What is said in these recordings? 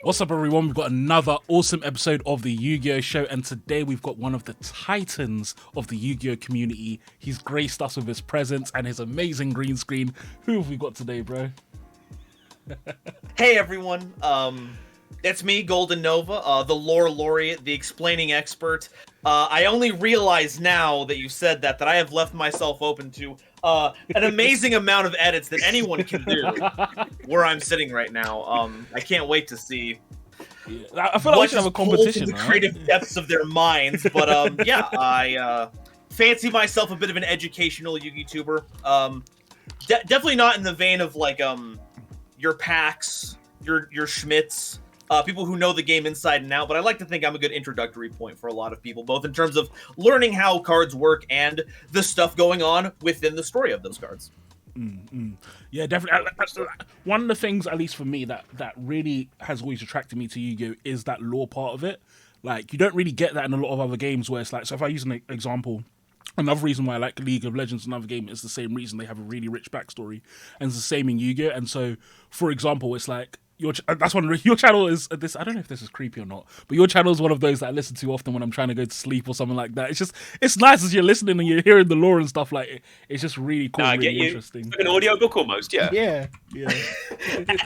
What's up, everyone? We've got another awesome episode of the Yu-Gi-Oh! Show, and today we've got one of the titans of the Yu-Gi-Oh! Community. He's graced us with his presence and his amazing green screen. Who have we got today, bro? Hey everyone, it's me, Golden Nova, the lore laureate, the explaining expert. I only realize now that you said that I have left myself open to an amazing amount of edits that anyone can do where I'm sitting right now. I can't wait to see. Yeah. I feel like we should have a competition. The creative depths of their minds, but yeah, I fancy myself a bit of an educational Yu-Gi tuber. Definitely not in the vein of like your Packs, your Schmitz, people who know the game inside and out, but I like to think I'm a good introductory point for a lot of people, both in terms of learning how cards work and the stuff going on within the story of those cards. Yeah, definitely. One of the things, at least for me, that really has always attracted me to Yu-Gi-Oh! Is that lore part of it. Like, you don't really get that in a lot of other games where it's like, so if I use an example, another reason why I like League of Legends, another game, is the same reason they have a really rich backstory, and it's the same in Yu-Gi-Oh! And so, for example, it's like that's one. Your channel is this. I don't know if this is creepy or not, but your channel is one of those that I listen to often when I'm trying to go to sleep or something like that. It's nice as you're listening and you're hearing the lore and stuff. Like, it's just really cool, really interesting. Like an audiobook almost, yeah. Yeah.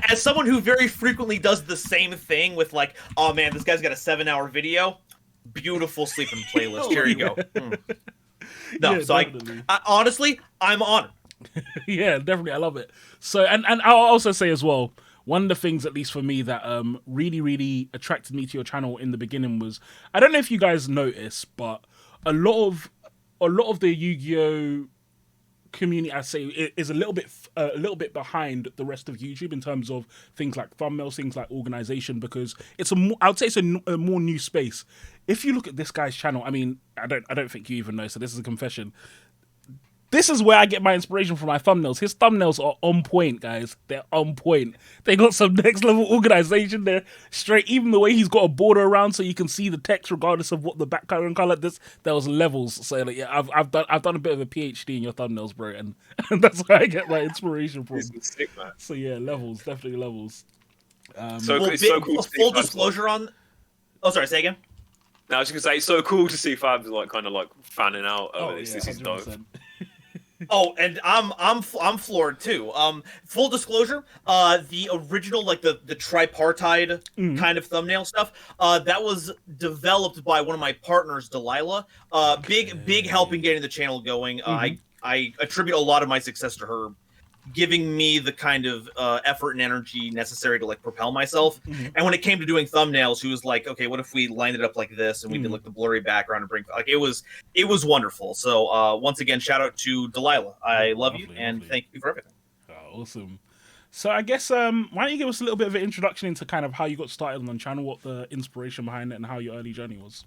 As someone who very frequently does the same thing with like, oh man, this guy's got a 7-hour video, beautiful sleeping playlist. Here you go. No, Yeah, so I honestly, I'm honored. Yeah, definitely, I love it. So, and I'll also say as well, one of the things, at least for me, that really attracted me to your channel in the beginning was, I don't know if you guys noticed, but a lot of the Yu-Gi-Oh! Community, I say, is a little bit behind the rest of YouTube in terms of things like thumbnails, things like organization, because I would say it's a more new space. If you look at this guy's channel, I mean, I don't think you even know, so this is a confession. This is where I get my inspiration for my thumbnails. His thumbnails are on point, guys. They're on point. They got some next level organization. They're straight. Even the way he's got a border around so you can see the text regardless of what the background color. There was levels. So like, yeah, I've done a bit of a PhD in your thumbnails, bro, and that's where I get my inspiration from. Sick, man. So yeah, levels, definitely levels. It's so cool to see full fans disclosure on. Oh, sorry. Say again. No, I was just gonna say it's so cool to see fans like kind of like fanning out over this. Yeah, This is dope. 100%. Oh, and I'm floored too. Full disclosure, the original like the tripartite kind of thumbnail stuff, that was developed by one of my partners, Delilah. Big help in getting the channel going. I attribute a lot of my success to her giving me the kind of effort and energy necessary to like propel myself. And when it came to doing thumbnails, she was like, okay, what if we lined it up like this and we did like the blurry background and bring like it was wonderful. So once again, shout out to Delilah. I love you and thank you for everything. Oh, awesome. So I guess why don't you give us a little bit of an introduction into kind of how you got started on the channel, what the inspiration behind it, and how your early journey was?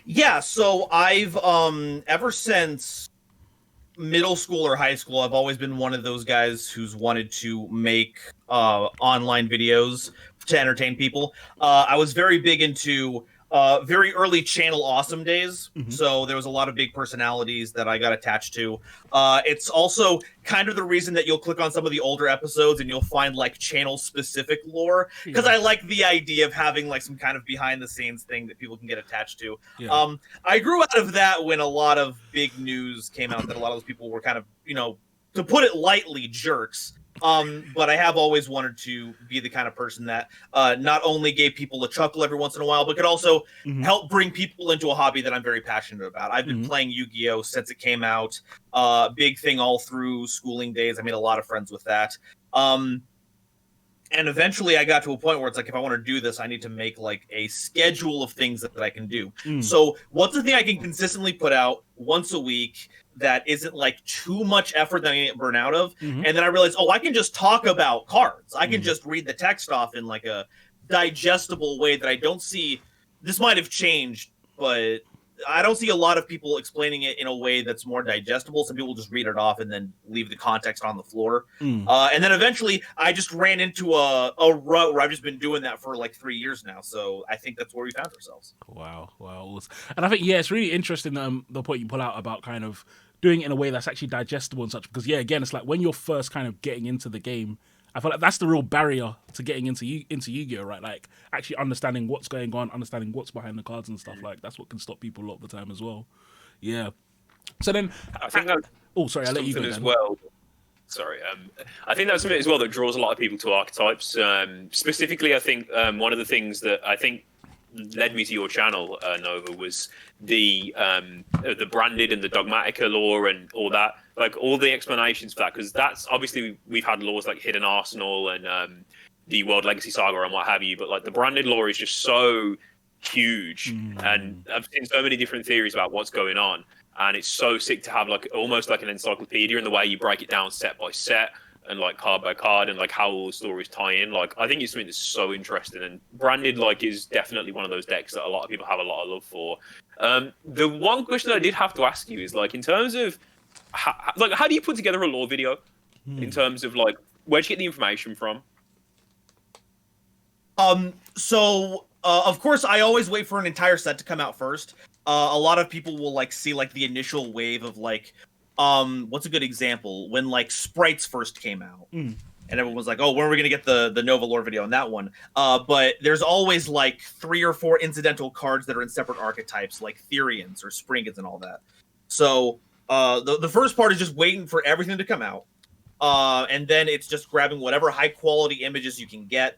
Yeah, so I've ever since middle school or high school, I've always been one of those guys who's wanted to make online videos to entertain people. I was very big into very early channel awesome days. So there was a lot of big personalities that I got attached to. It's also kind of the reason that you'll click on some of the older episodes and you'll find like channel specific lore, because I like the idea of having like some kind of behind the scenes thing that people can get attached to. I grew out of that when a lot of big news came out that a lot of those people were kind of, to put it lightly, jerks. But I have always wanted to be the kind of person that not only gave people a chuckle every once in a while, but could also help bring people into a hobby that I'm very passionate about. I've been playing Yu-Gi-Oh! Since it came out. Big thing all through schooling days. I made a lot of friends with that. And eventually I got to a point where it's like, if I want to do this, I need to make like a schedule of things that I can do. So what's the thing I can consistently put out once a week that isn't like too much effort that I get burnt out of? And then I realized, I can just talk about cards. I can just read the text off in like a digestible way that I don't see. This might have changed, but I don't see a lot of people explaining it in a way that's more digestible. Some people just read it off and then leave the context on the floor. And then eventually I just ran into a rut where I've just been doing that for like 3 years now. So I think that's where we found ourselves. Wow. And I think, yeah, it's really interesting the point you pull out about kind of doing it in a way that's actually digestible and such, because, yeah, again, it's like when you're first kind of getting into the game, I feel like that's the real barrier to getting into Yu-Gi-Oh, right? Like actually understanding what's going on, understanding what's behind the cards and stuff. Like that's what can stop people a lot of the time as well. Yeah. So then, I think that's sorry, I'll let you go as then. well. Sorry, I think that's something as well that draws a lot of people to archetypes. Specifically, I think one of the things that I think led me to your channel, Nova, was the branded and the Dogmatica lore and all that, like all the explanations for that, because that's obviously we've had laws like Hidden Arsenal and the World Legacy Saga and what have you, but like the branded lore is just so huge, and I've seen so many different theories about what's going on. And it's so sick to have like almost like an encyclopedia in the way you break it down set by set and like card by card and like how all the stories tie in. Like I think it's something that's so interesting, and branded like is definitely one of those decks that a lot of people have a lot of love for. The one question I did have to ask you is like in terms of how do you put together a lore video in terms of like where'd you get the information from? So of course I always wait for an entire set to come out first. A lot of people will like see like the initial wave of like what's a good example when like Sprites first came out and everyone was like, oh, when are we gonna get the Nova lore video on that one? But there's always like 3 or 4 incidental cards that are in separate archetypes like Therians or Springans and all that. So the first part is just waiting for everything to come out, and then it's just grabbing whatever high quality images you can get,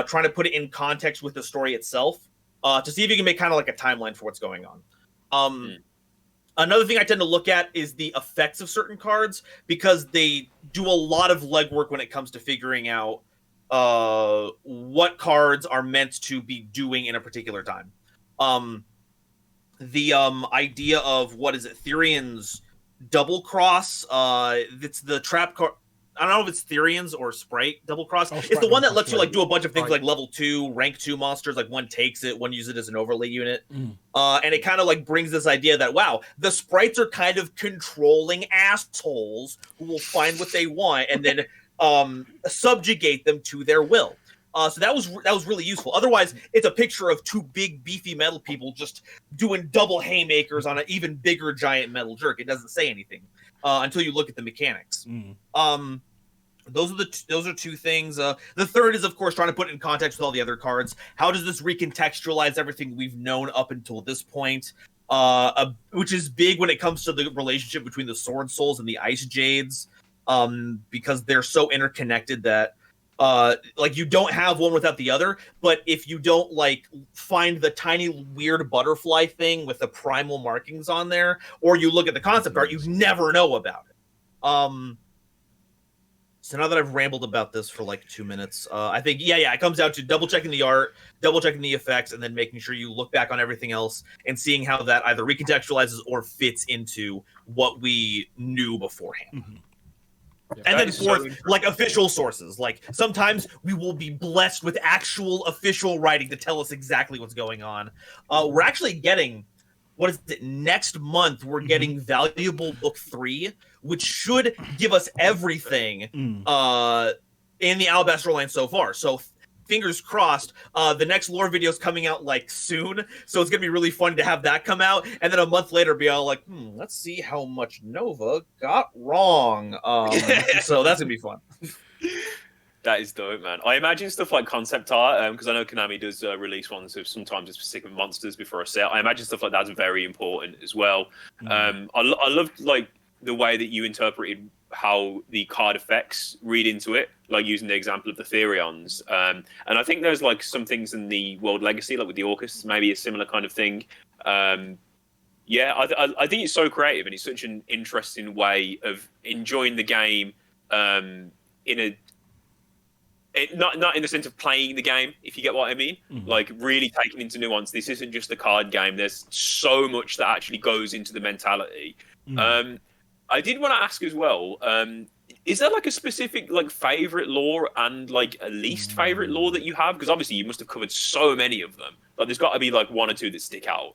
trying to put it in context with the story itself, to see if you can make kind of like a timeline for what's going on. Another thing I tend to look at is the effects of certain cards, because they do a lot of legwork when it comes to figuring out what cards are meant to be doing in a particular time. The idea of what is it, Therian's double cross, it's the trap card. I don't know if it's Therians or Sprite double cross. It's the one that lets you like do a bunch of things like level 2, rank 2 monsters. Like one takes it, one uses it as an overlay unit. And it kind of like brings this idea that, wow, the sprites are kind of controlling assholes who will find what they want and then subjugate them to their will. So that was really useful. Otherwise, it's a picture of 2 big beefy metal people just doing double haymakers on an even bigger giant metal jerk. It doesn't say anything until you look at the mechanics. Those are 2 things. The third is, of course, trying to put it in context with all the other cards. How does this recontextualize everything we've known up until this point? Which is big when it comes to the relationship between the Sword Souls and the Ice Jades, because they're so interconnected that like you don't have one without the other. But if you don't like find the tiny weird butterfly thing with the primal markings on there, or you look at the concept art, you never know about it. So now that I've rambled about this for like 2 minutes, I think, it comes down to double checking the art, double checking the effects, and then making sure you look back on everything else and seeing how that either recontextualizes or fits into what we knew beforehand. Yeah, and then fourth, like official sources. Like sometimes we will be blessed with actual official writing to tell us exactly what's going on. We're actually getting, what is it, next month we're getting Valuable Book 3, which should give us everything in the Alabaster line so far. So fingers crossed. The next lore video is coming out like soon, so it's gonna be really fun to have that come out, and then a month later be all like, let's see how much Nova got wrong. So that's gonna be fun. That is dope, man. I imagine stuff like concept art, because I know Konami does release ones of sometimes specific monsters before a set. I imagine stuff like that's very important as well. I loved like the way that you interpreted how the card effects read into it, like using the example of the Therions. And I think there's like some things in the World Legacy, like with the Orcus, maybe a similar kind of thing. I think it's so creative, and it's such an interesting way of enjoying the game not in the sense of playing the game, if you get what I mean. Like really taking into nuance. This isn't just a card game. There's so much that actually goes into the mentality. I did want to ask as well, is there like a specific like favorite lore and like a least favorite lore that you have? Because obviously you must have covered so many of them. Like there's got to be like 1 or 2 that stick out.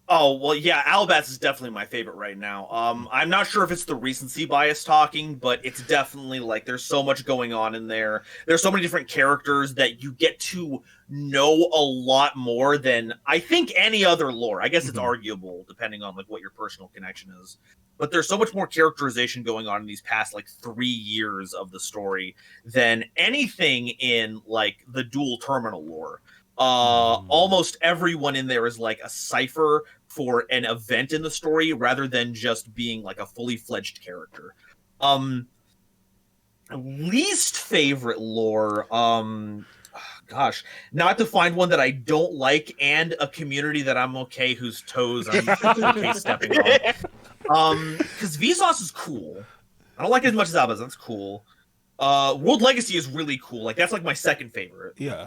Oh, well, yeah, Albats is definitely my favorite right now. I'm not sure if it's the recency bias talking, but it's definitely like there's so much going on in there. There's so many different characters that you get to know a lot more than I think any other lore. I guess it's arguable depending on like what your personal connection is. But there's so much more characterization going on in these past like 3 years of the story than anything in like the dual terminal lore. Almost everyone in there is like a cipher for an event in the story rather than just being like a fully fledged character. Least favorite lore, gosh, not to find one that I don't like and a community that I'm okay whose toes I'm okay stepping on. Because Vsauce is cool. I don't like it as much as Albaz. That's cool. World Legacy is really cool. Like that's like my second favorite. Yeah.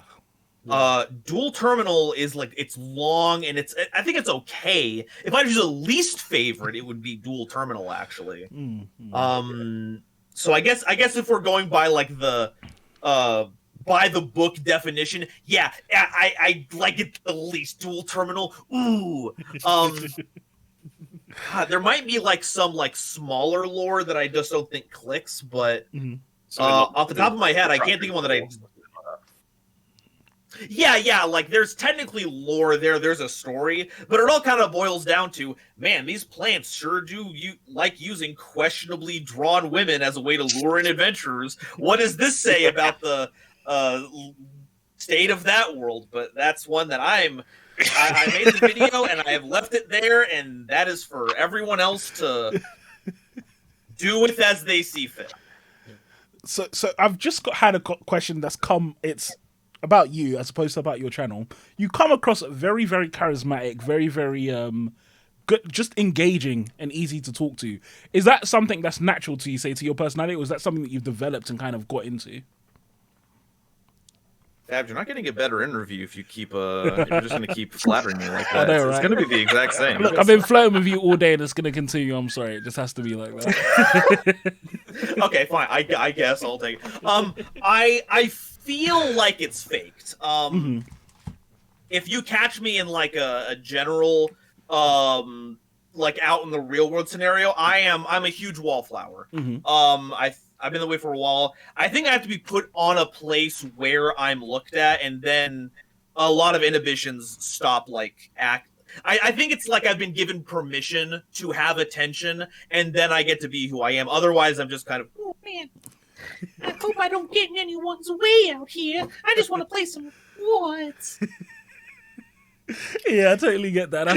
Dual Terminal is like it's long and I think it's okay. If I choose a least favorite, it would be Dual Terminal actually. So I guess if we're going by like the by the book definition, yeah, I like it the least. Dual Terminal. Ooh. God, there might be like some like smaller lore that I just don't think clicks, but off the top of my head, I can't think of one that I. Yeah, like there's technically lore there. There's a story, but it all kind of boils down to, man, these plants sure do like using questionably drawn women as a way to lure in adventurers. What does this say about the state of that world? But that's one that I made the video and I have left it there, and that is for everyone else to do with as they see fit. So I've just had a question that's come. It's about you as opposed to about your channel. You come across very, very charismatic, very, very good, just engaging and easy to talk to. Is that something that's natural to you, say, to your personality, or is that something that you've developed and kind of got into? Fab, you're not going to get a better interview if you keep you're just going to keep flattering me like that. I know, right? It's going to be the exact same. Look, I've been flirting with you all day and it's going to continue. I'm sorry. It just has to be like that. Okay, fine. I guess I'll take it. I feel like it's faked. If you catch me in like a general like out in the real world scenario, I'm a huge wallflower. I've been away for a while. I think I have to be put on a place where I'm looked at, and then a lot of inhibitions stop like act. I think it's like I've been given permission to have attention, and then I get to be who I am. Otherwise, I'm just kind of, oh man, I hope I don't get in anyone's way out here. I just want to play some woods. Yeah, I totally get that.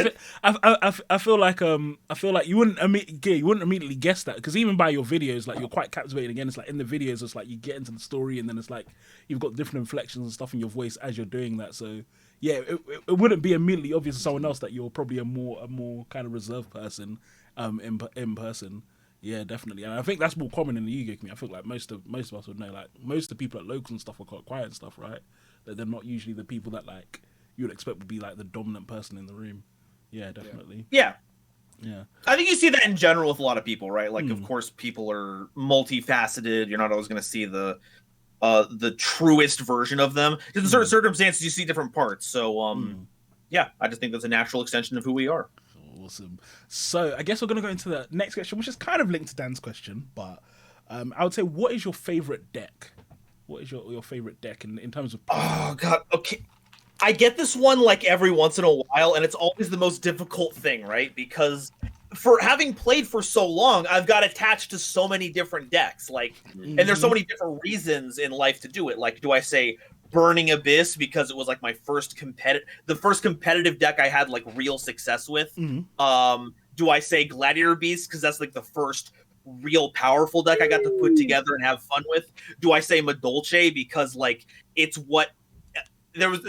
I feel like you wouldn't immediately guess that, because even by your videos, like, you're quite captivating. Again, it's like in the videos, it's like you get into the story, and then it's like you've got different inflections and stuff in your voice as you're doing that. So yeah, it wouldn't be immediately obvious to someone else that you're probably a more kind of reserved person in person. Yeah, definitely. And I think that's more common in the Yu-Gi-Oh community. I feel like most of us would know, like, most of the people at locals and stuff are quite quiet and stuff, right? That they're not usually the people that like you would expect would be like the dominant person in the room. Yeah, definitely. Yeah. Yeah. I think you see that in general with a lot of people, right? Like, of course, people are multifaceted. You're not always going to see the truest version of them. In certain circumstances, you see different parts. So, yeah, I just think that's a natural extension of who we are. Awesome. So, I guess we're going to go into the next question, which is kind of linked to Dan's question, but I would say, what is your favorite deck? What is your favorite deck in terms of... Oh, God. Okay. I get this one like every once in a while, and it's always the most difficult thing, right? Because for having played for so long, I've got attached to so many different decks, like, and there's so many different reasons in life to do it. Like, do I say Burning Abyss because it was like the first competitive deck I had like real success with? Do I say Gladiator Beast because that's like the first real powerful deck I got to put together and have fun with? Do I say Madolche because like it's what there was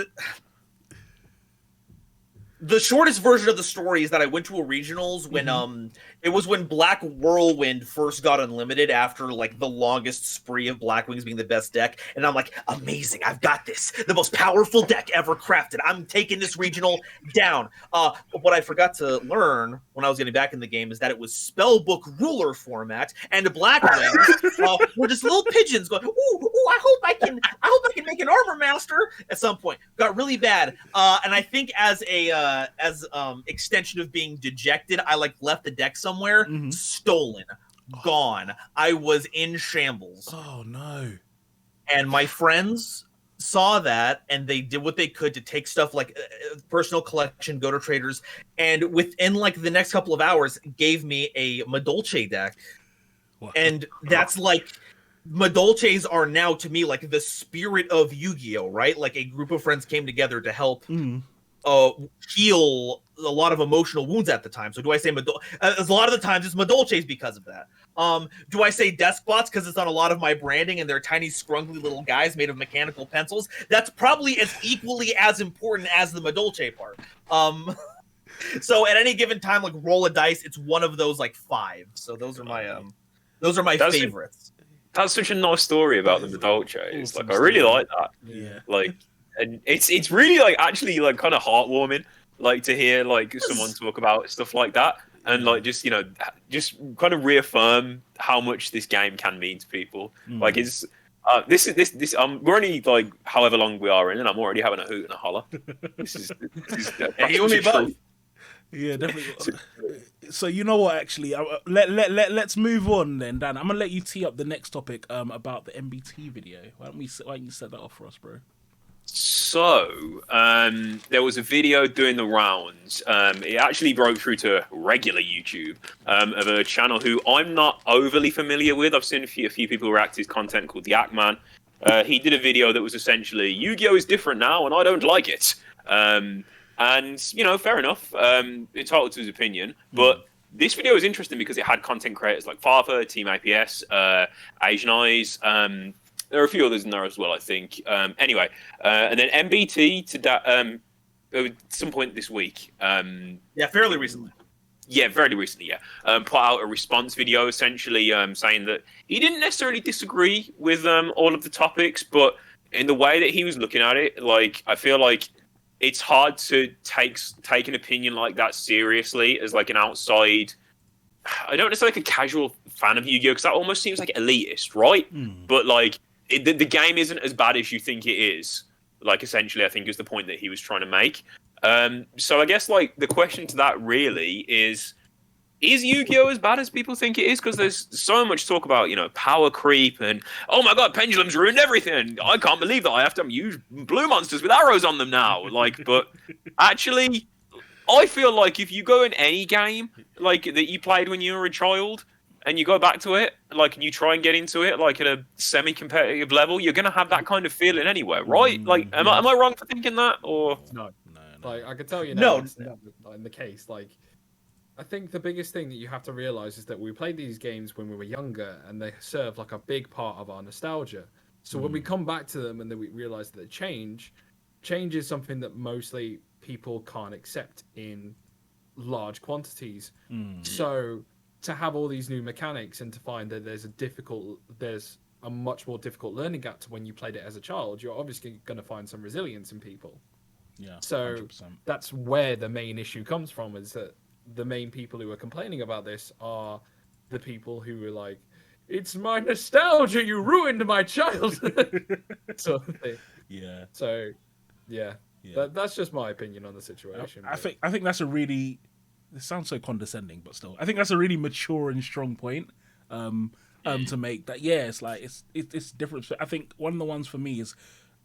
the shortest version of the story is that I went to a regionals when it was when Black Whirlwind first got unlimited after like the longest spree of Blackwings being the best deck, and I'm like, amazing, I've got this, the most powerful deck ever crafted. I'm taking this regional down. What I forgot to learn when I was getting back in the game is that it was spellbook ruler format, and the Blackwings were just little pigeons going, ooh, I hope I can make an armor master at some point. Got really bad. And I think as a extension of being dejected, I like left the deck somewhere, stolen, gone. I was in shambles. Oh no. And my friends saw that, and they did what they could to take stuff like personal collection, go to traders, and within like the next couple of hours gave me a Madolche deck. Wow. And that's like, Madolches are now to me like the spirit of Yu-Gi-Oh, right? Like a group of friends came together to help heal a lot of emotional wounds at the time. So do I say a lot of the times it's Madolches because of that. Do I say Despots because it's on a lot of my branding and they're tiny scrunkly little guys made of mechanical pencils? That's probably as equally as important as the Madolche part. So at any given time, like roll a dice, it's one of those like 5. So those are my favorites. That's such a nice story about the Madolches. Like I really like that. Yeah. Like, and it's really like actually like kind of heartwarming, like to hear like someone talk about stuff like that, and like just just kind of reaffirm how much this game can mean to people. Like it's this we're only like however long we are in, and I'm already having a hoot and a holler. This is you and me both. Yeah, definitely. So you know what? Actually, let's move on then, Dan. I'm gonna let you tee up the next topic about the MBT video. Why don't you set that off for us, bro? So there was a video doing the rounds. It actually broke through to regular YouTube of a channel who I'm not overly familiar with. I've seen a few people react to his content called The Ackman. He did a video that was essentially Yu-Gi-Oh is different now, and I don't like it. And, fair enough. Entitled to his opinion. But this video is interesting because it had content creators like Farfa, Team APS, Asian Eyes. There are a few others in there as well, I think. Anyway, and then MBT at some point this week. Yeah, fairly recently. Yeah, very recently, yeah. Put out a response video essentially saying that he didn't necessarily disagree with all of the topics, but in the way that he was looking at it, like, I feel like it's hard to take an opinion like that seriously as like an outside. I don't necessarily like a casual fan of Yu-Gi-Oh, because that almost seems like elitist, right? But like the game isn't as bad as you think it is. Like essentially, I think is the point that he was trying to make. So I guess like the question to that really is Yu-Gi-Oh as bad as people think it is? Because there's so much talk about, power creep and, oh my god, Pendulum's ruined everything. I can't believe that I have to use blue monsters with arrows on them now. Like, but actually, I feel like if you go in any game, like, that you played when you were a child, and you go back to it, like, and you try and get into it, like, at a semi-competitive level, you're going to have that kind of feeling anyway, right? Like, am I wrong for thinking that, or...? No. Like, I can tell you now, it's No. not in the case, like... I think the biggest thing that you have to realize is that we played these games when we were younger, and they serve like a big part of our nostalgia. So when we come back to them and then we realize that change is something that mostly people can't accept in large quantities. So to have all these new mechanics and to find that there's a much more difficult learning gap to when you played it as a child, you're obviously going to find some resilience in people. Yeah. So 100%. That's where the main issue comes from, is that the main people who are complaining about this are the people who were like, it's my nostalgia, you ruined my childhood. sort of thing. Yeah. So, yeah. That's just my opinion on the situation. I think that's a really... This sounds so condescending, but still, I think that's a really mature and strong point to make. That it's like it's different. I think one of the ones for me is,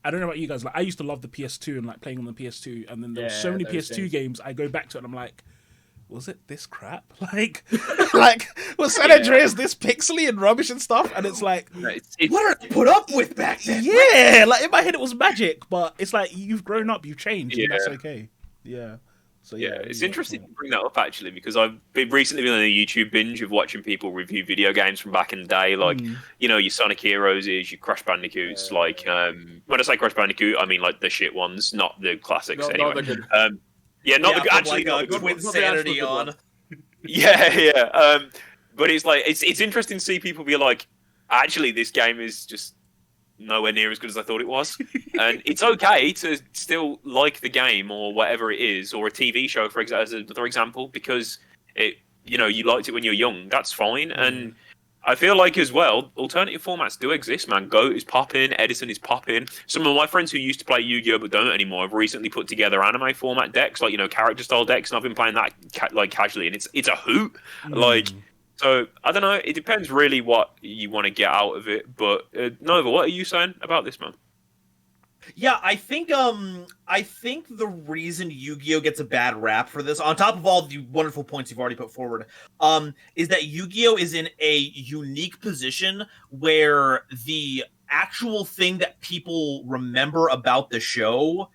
I don't know about you guys. Like, I used to love the PS2 and like playing on the PS2, and then there were so many PS2 games. I go back to it and I'm like, was it this crap? Like was San Andreas this pixely and rubbish and stuff? And it's like, what did I put up with back then? Yeah, like in my head it was magic, but it's like you've grown up, you've changed, and that's okay. Yeah. So yeah, it's interesting to bring that up actually, because I've recently been on a YouTube binge of watching people review video games from back in the day, like your Sonic Heroes, your Crash Bandicoots. Like when I say Crash Bandicoot, I mean like the shit ones, not the classics. Anyway, not the good. Actually, like, not Twin Sanity on. Yeah. But it's like it's interesting to see people be like, actually, this game is just nowhere near as good as I thought it was. And it's okay to still like the game or whatever it is, or a TV show, as another example, because you liked it when you were young. That's fine. And I feel like as well, alternative formats do exist, man. Goat is popping, Edison is popping. Some of my friends who used to play Yu-Gi-Oh but don't anymore have recently put together anime format decks, like character style decks, and I've been playing that casually, and it's a hoot. Like, so I don't know. It depends really what you want to get out of it. But Nova, what are you saying about this, man? Yeah, I think the reason Yu-Gi-Oh gets a bad rap for this, on top of all the wonderful points you've already put forward, is that Yu-Gi-Oh is in a unique position where the actual thing that people remember about the show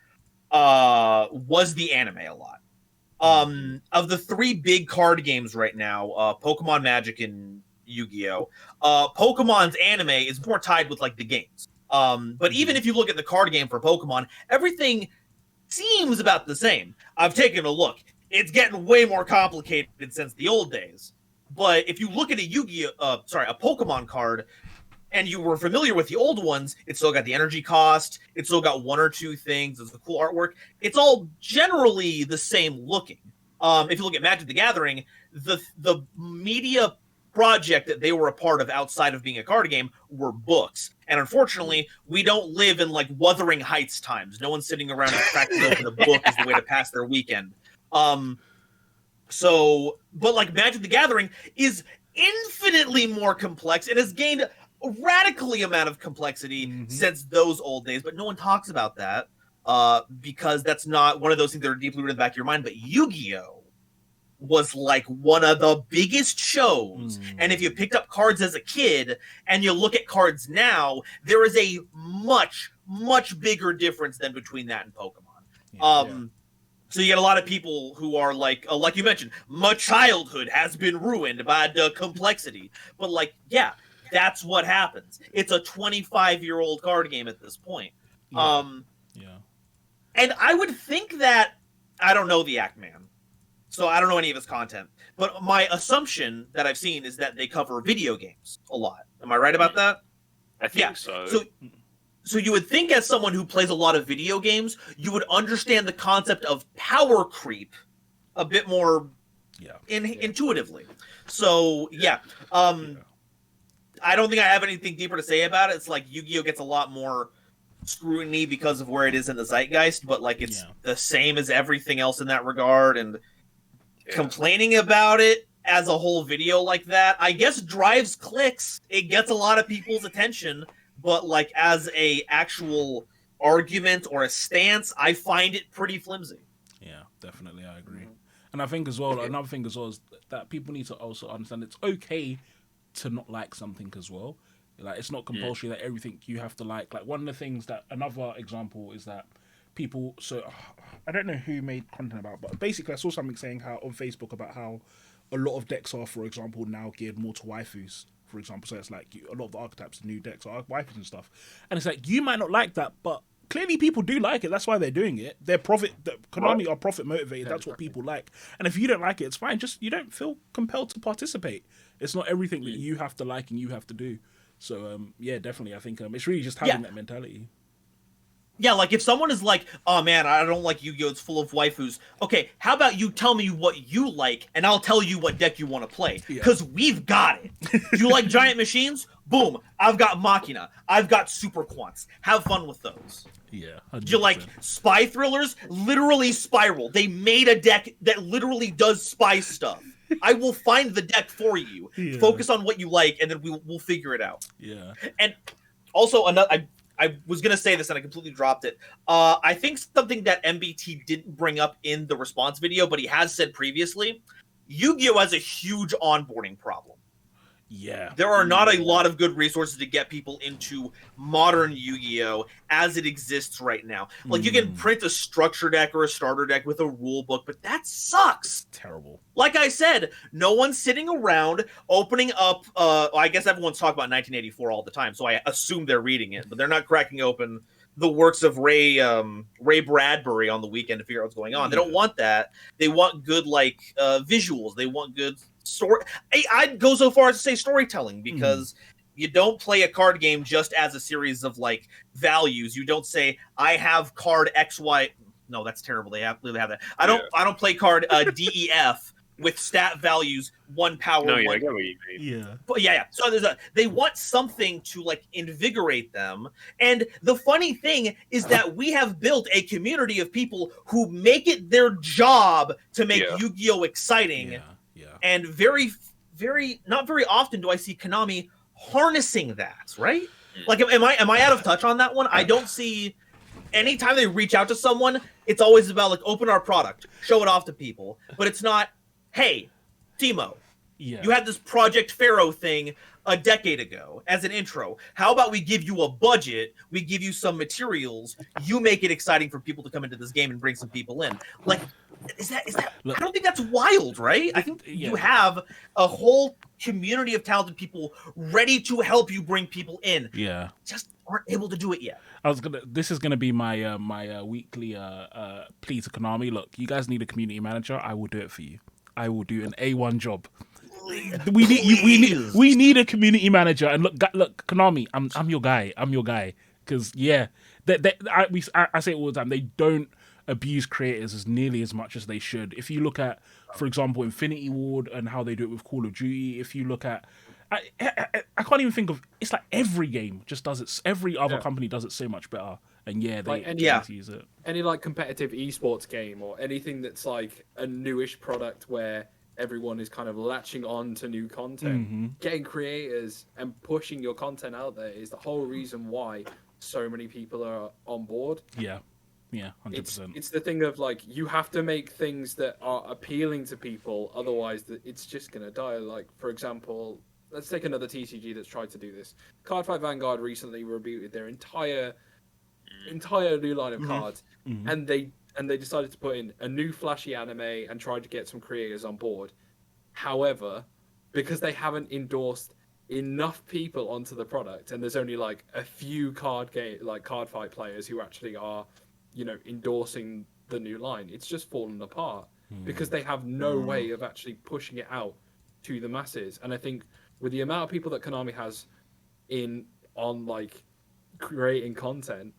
was the anime a lot. Of the three big card games right now, Pokemon, Magic, and Yu-Gi-Oh, Pokemon's anime is more tied with like the games. But even if you look at the card game for Pokemon, everything seems about the same. I've taken a look. It's getting way more complicated since the old days. But if you look at a a Pokemon card, and you were familiar with the old ones, it's still got the energy cost, it's still got one or two things, it's the cool artwork. It's all generally the same looking. If you look at Magic the Gathering, the media project that they were a part of outside of being a card game were books. And unfortunately, we don't live in like Wuthering Heights times. No one's sitting around and cracking open a book as the way to pass their weekend. But like Magic the Gathering is infinitely more complex and has gained a radically amount of complexity since those old days. But no one talks about that because that's not one of those things that are deeply rooted in the back of your mind. But Yu-Gi-Oh! Was like one of the biggest shows. And if you picked up cards as a kid and you look at cards now, there is a much, much bigger difference than between that and Pokemon. So you get a lot of people who are like you mentioned, my childhood has been ruined by the complexity. But like, yeah, that's what happens. It's a 25-year-old card game at this point. And I would think that, I don't know the Act Man, so I don't know any of his content. But my assumption that I've seen is that they cover video games a lot. Am I right about that? I think so. So you would think as someone who plays a lot of video games, you would understand the concept of power creep a bit more intuitively. So, I don't think I have anything deeper to say about it. It's like Yu-Gi-Oh! Gets a lot more scrutiny because of where it is in the zeitgeist, but like it's the same as everything else in that regard, and complaining about it as a whole video like that, I guess drives clicks. It gets a lot of people's attention, but like as a actual argument or a stance, I find it pretty flimsy. Yeah, definitely, I agree. And I think as well, another thing as well is that people need to also understand it's okay to not like something as well. Like, it's not compulsory that everything you have to like. Like, one of the things that, another example is that people, so I don't know who made content about, but basically I saw something saying how on Facebook about how a lot of decks are, for example, now geared more to waifus, for example. So it's like a lot of the archetypes, new decks are waifus and stuff. And it's like, you might not like that, but clearly people do like it. That's why they're doing it. Konami are profit motivated. That's what people like. And if you don't like it, it's fine. Just, you don't feel compelled to participate. It's not everything that you have to like and you have to do. So, definitely. I think it's really just having that mentality. Yeah, like if someone is like, oh man, I don't like Yu-Gi-Oh! It's full of waifus. Okay, how about you tell me what you like, and I'll tell you what deck you want to play. Because we've got it. You like giant machines? Boom. I've got Machina. I've got Super Quants. Have fun with those. Yeah. 100%. Do you like spy thrillers? Literally Spiral. They made a deck that literally does spy stuff. I will find the deck for you. Focus on what you like, and then we'll figure it out. Yeah. And also, I was going to say this and I completely dropped it. I think something that MBT didn't bring up in the response video, but he has said previously, Yu-Gi-Oh! Has a huge onboarding problem. Yeah. There are not a lot of good resources to get people into modern Yu-Gi-Oh! As it exists right now. Like, you can print a structure deck or a starter deck with a rule book, but that sucks. It's terrible. Like I said, no one's sitting around opening up, I guess everyone's talking about 1984 all the time, so I assume they're reading it, but they're not cracking open the works of Ray Bradbury on the weekend to figure out what's going on. They don't want that. They want good, like, visuals. They want good story. I'd go so far as to say storytelling, because you don't play a card game just as a series of like values. You don't say, I have card XY. No, that's terrible. They have that. I don't play card DEF with stat values, 1 power. No, yeah, one I get what you mean. Yeah. But yeah. So they want something to like invigorate them. And the funny thing is that we have built a community of people who make it their job to make Yeah. Yu-Gi-Oh! Exciting. Yeah. And very, very not very often do I see Konami harnessing that, right? Like am I out of touch on that one? I don't see anytime they reach out to someone, it's always about like open our product, show it off to people. But it's not, hey, Timo, Yeah. you had this Project Pharaoh thing a decade ago as an intro. How about we give you a budget, we give you some materials, you make it exciting for people to come into this game and bring some people in. Like, is that Look, I don't think that's wild, right? I think yeah. you have a whole community of talented people ready to help you bring people in. Yeah. Just aren't able to do it yet. This is gonna be my weekly plea to Konami. Look, you guys need a community manager. I will do it for you. I will do an A1 job. We need a community manager. And look, Konami, I'm your guy. I'm your guy. Because yeah, I say it all the time. They don't abuse creators as nearly as much as they should. If you look at, for example, Infinity Ward and how they do it with Call of Duty. If you look at, I can't even think of. It's like every game just does it. Every other company does it so much better. And yeah, they Like any- need to use it. Any like competitive esports game or anything that's like a newish product where everyone is kind of latching on to new content, getting creators and pushing your content out there is the whole reason why so many people are on board. Yeah, 100%. It's the thing of like you have to make things that are appealing to people, otherwise it's just gonna die. Like for example, let's take another TCG that's tried to do this. Cardfight Vanguard recently rebooted their entire new line of cards, and they decided to put in a new flashy anime and tried to get some creators on board. However, because they haven't endorsed enough people onto the product, and there's only like a few card fight players who actually are, endorsing the new line, it's just fallen apart because they have no way of actually pushing it out to the masses. And I think with the amount of people that Konami has on like creating content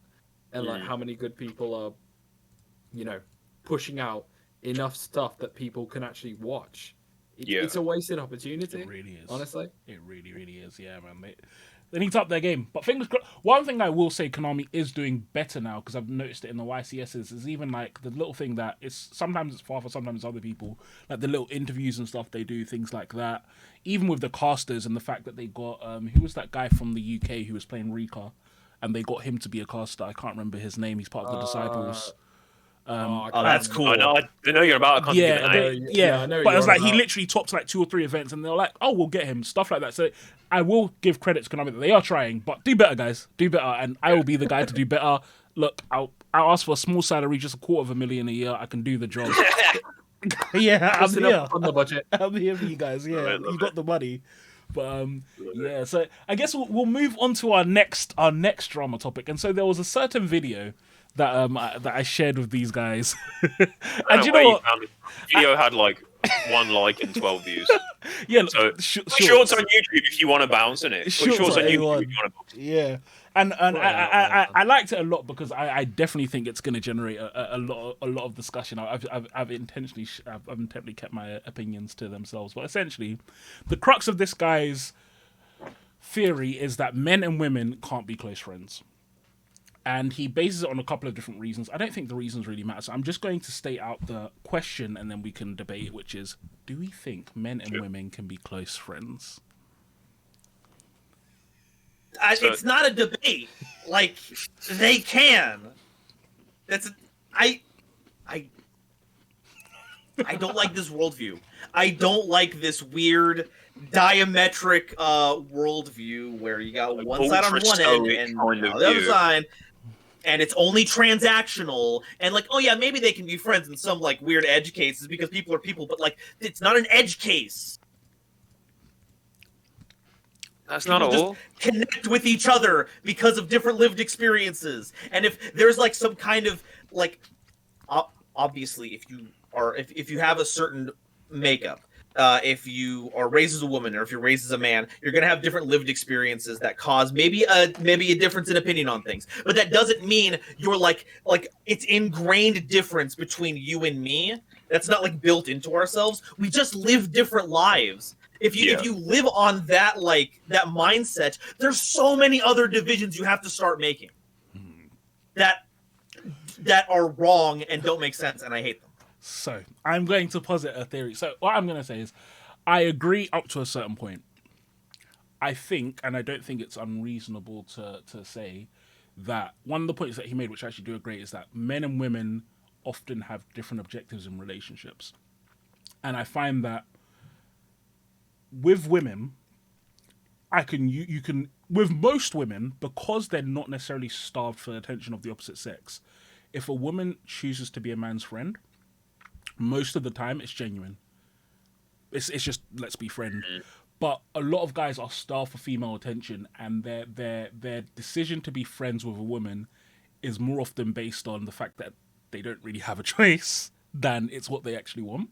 and like how many good people are, pushing out enough stuff that people can actually watch. It's a wasted opportunity. It really is. Honestly. It really, really is. Yeah, man. They need to up their game. But one thing I will say Konami is doing better now, because I've noticed it in the YCSs, is even like the little thing that sometimes it's Father, sometimes it's other people, like the little interviews and stuff they do, things like that. Even with the casters and the fact that they got, who was that guy from the UK who was playing Rika, and they got him to be a caster. I can't remember his name. He's part of the Disciples. That's cool. I know you're about. I can't think of the name. I know but it's you're like he about. literally tops like 2 or 3 events, and they're like, "Oh, we'll get him," stuff like that. So I will give credit to Konami that they are trying, but do better, guys. Do better, and I will be the guy to do better. Look, I'll ask for a small salary, just $250,000 a year. I can do the job. Yeah, I'm Just here. enough on the budget. I'm here for you guys. Yeah, you got the money. But yeah, so I guess we'll move on to our next drama topic. And so there was a certain video that I shared with these guys, and you know what? The video had like 1 like and 12 views. Yeah, So shorts. shorts on YouTube if you want to bounce in it. Put Shorts shorts on on YouTube A1. if you want to. Yeah, and I liked it a lot because I definitely think it's going to generate a lot of discussion. I've intentionally kept my opinions to themselves, but essentially, the crux of this guy's theory is that men and women can't be close friends. And he bases it on a couple of different reasons. I don't think the reasons really matter. So I'm just going to state out the question and then we can debate it, which is, do we think men and women can be close friends? It's not a debate. Like, they can. I don't like this worldview. I don't like this weird diametric worldview where you got one side on one end and kind of the other view. side, and it's only transactional. And like, oh yeah, maybe they can be friends in some like weird edge cases because people are people, but like, it's not an edge case. That's not People all. just connect with each other because of different lived experiences. And if there's like some kind of like, obviously, if you have a certain makeup, if you are raised as a woman or if you're raised as a man, you're gonna have different lived experiences that cause maybe a difference in opinion on things. But that doesn't mean you're like it's ingrained difference between you and me That's not like built into ourselves. We just live different lives. If you live on that that mindset, there's so many other divisions you have to start making that are wrong and don't make sense, and I hate them. So I'm going to posit a theory. So what I'm going to say is, I agree up to a certain point. I think, and I don't think it's unreasonable to say that one of the points that he made, which I actually do agree, is that men and women often have different objectives in relationships. And I find that with women, you can with most women, because they're not necessarily starved for the attention of the opposite sex, if a woman chooses to be a man's friend, most of the time it's genuine. It's just, let's be friends. But a lot of guys are starved for female attention, and their decision to be friends with a woman is more often based on the fact that they don't really have a choice than it's what they actually want.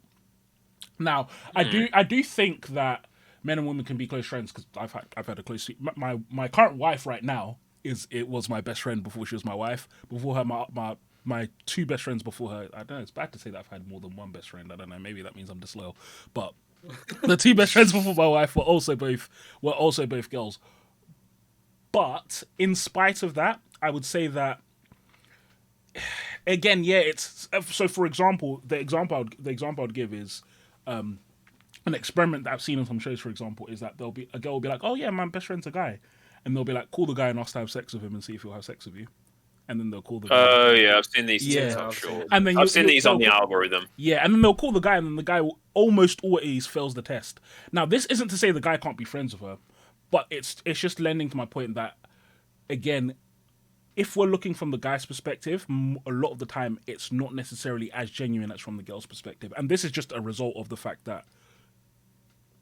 Now, I do think that men and women can be close friends, because I've had a close. My current wife right now was my best friend before she was my wife. Before her, my two best friends before her. I don't know. It's bad to say that I've had more than one best friend. I don't know. Maybe that means I'm disloyal, but. The two best friends before my wife were also both girls. But in spite of that, I would say that again, it's so. For example, the example I'd give is an experiment that I've seen on some shows. For example, is that a girl will be like, "Oh yeah, my best friend's a guy," and they'll be like, "Call the guy and ask to have sex with him and see if he'll have sex with you." And then they'll call the guy. Oh yeah, I've seen these. Yeah, I'm sure. And then I've seen these on the algorithm. Yeah, and then they'll call the guy, and then the guy will almost always fails the test. Now, this isn't to say the guy can't be friends with her, but it's just lending to my point that, again, if we're looking from the guy's perspective, a lot of the time it's not necessarily as genuine as from the girl's perspective, and this is just a result of the fact that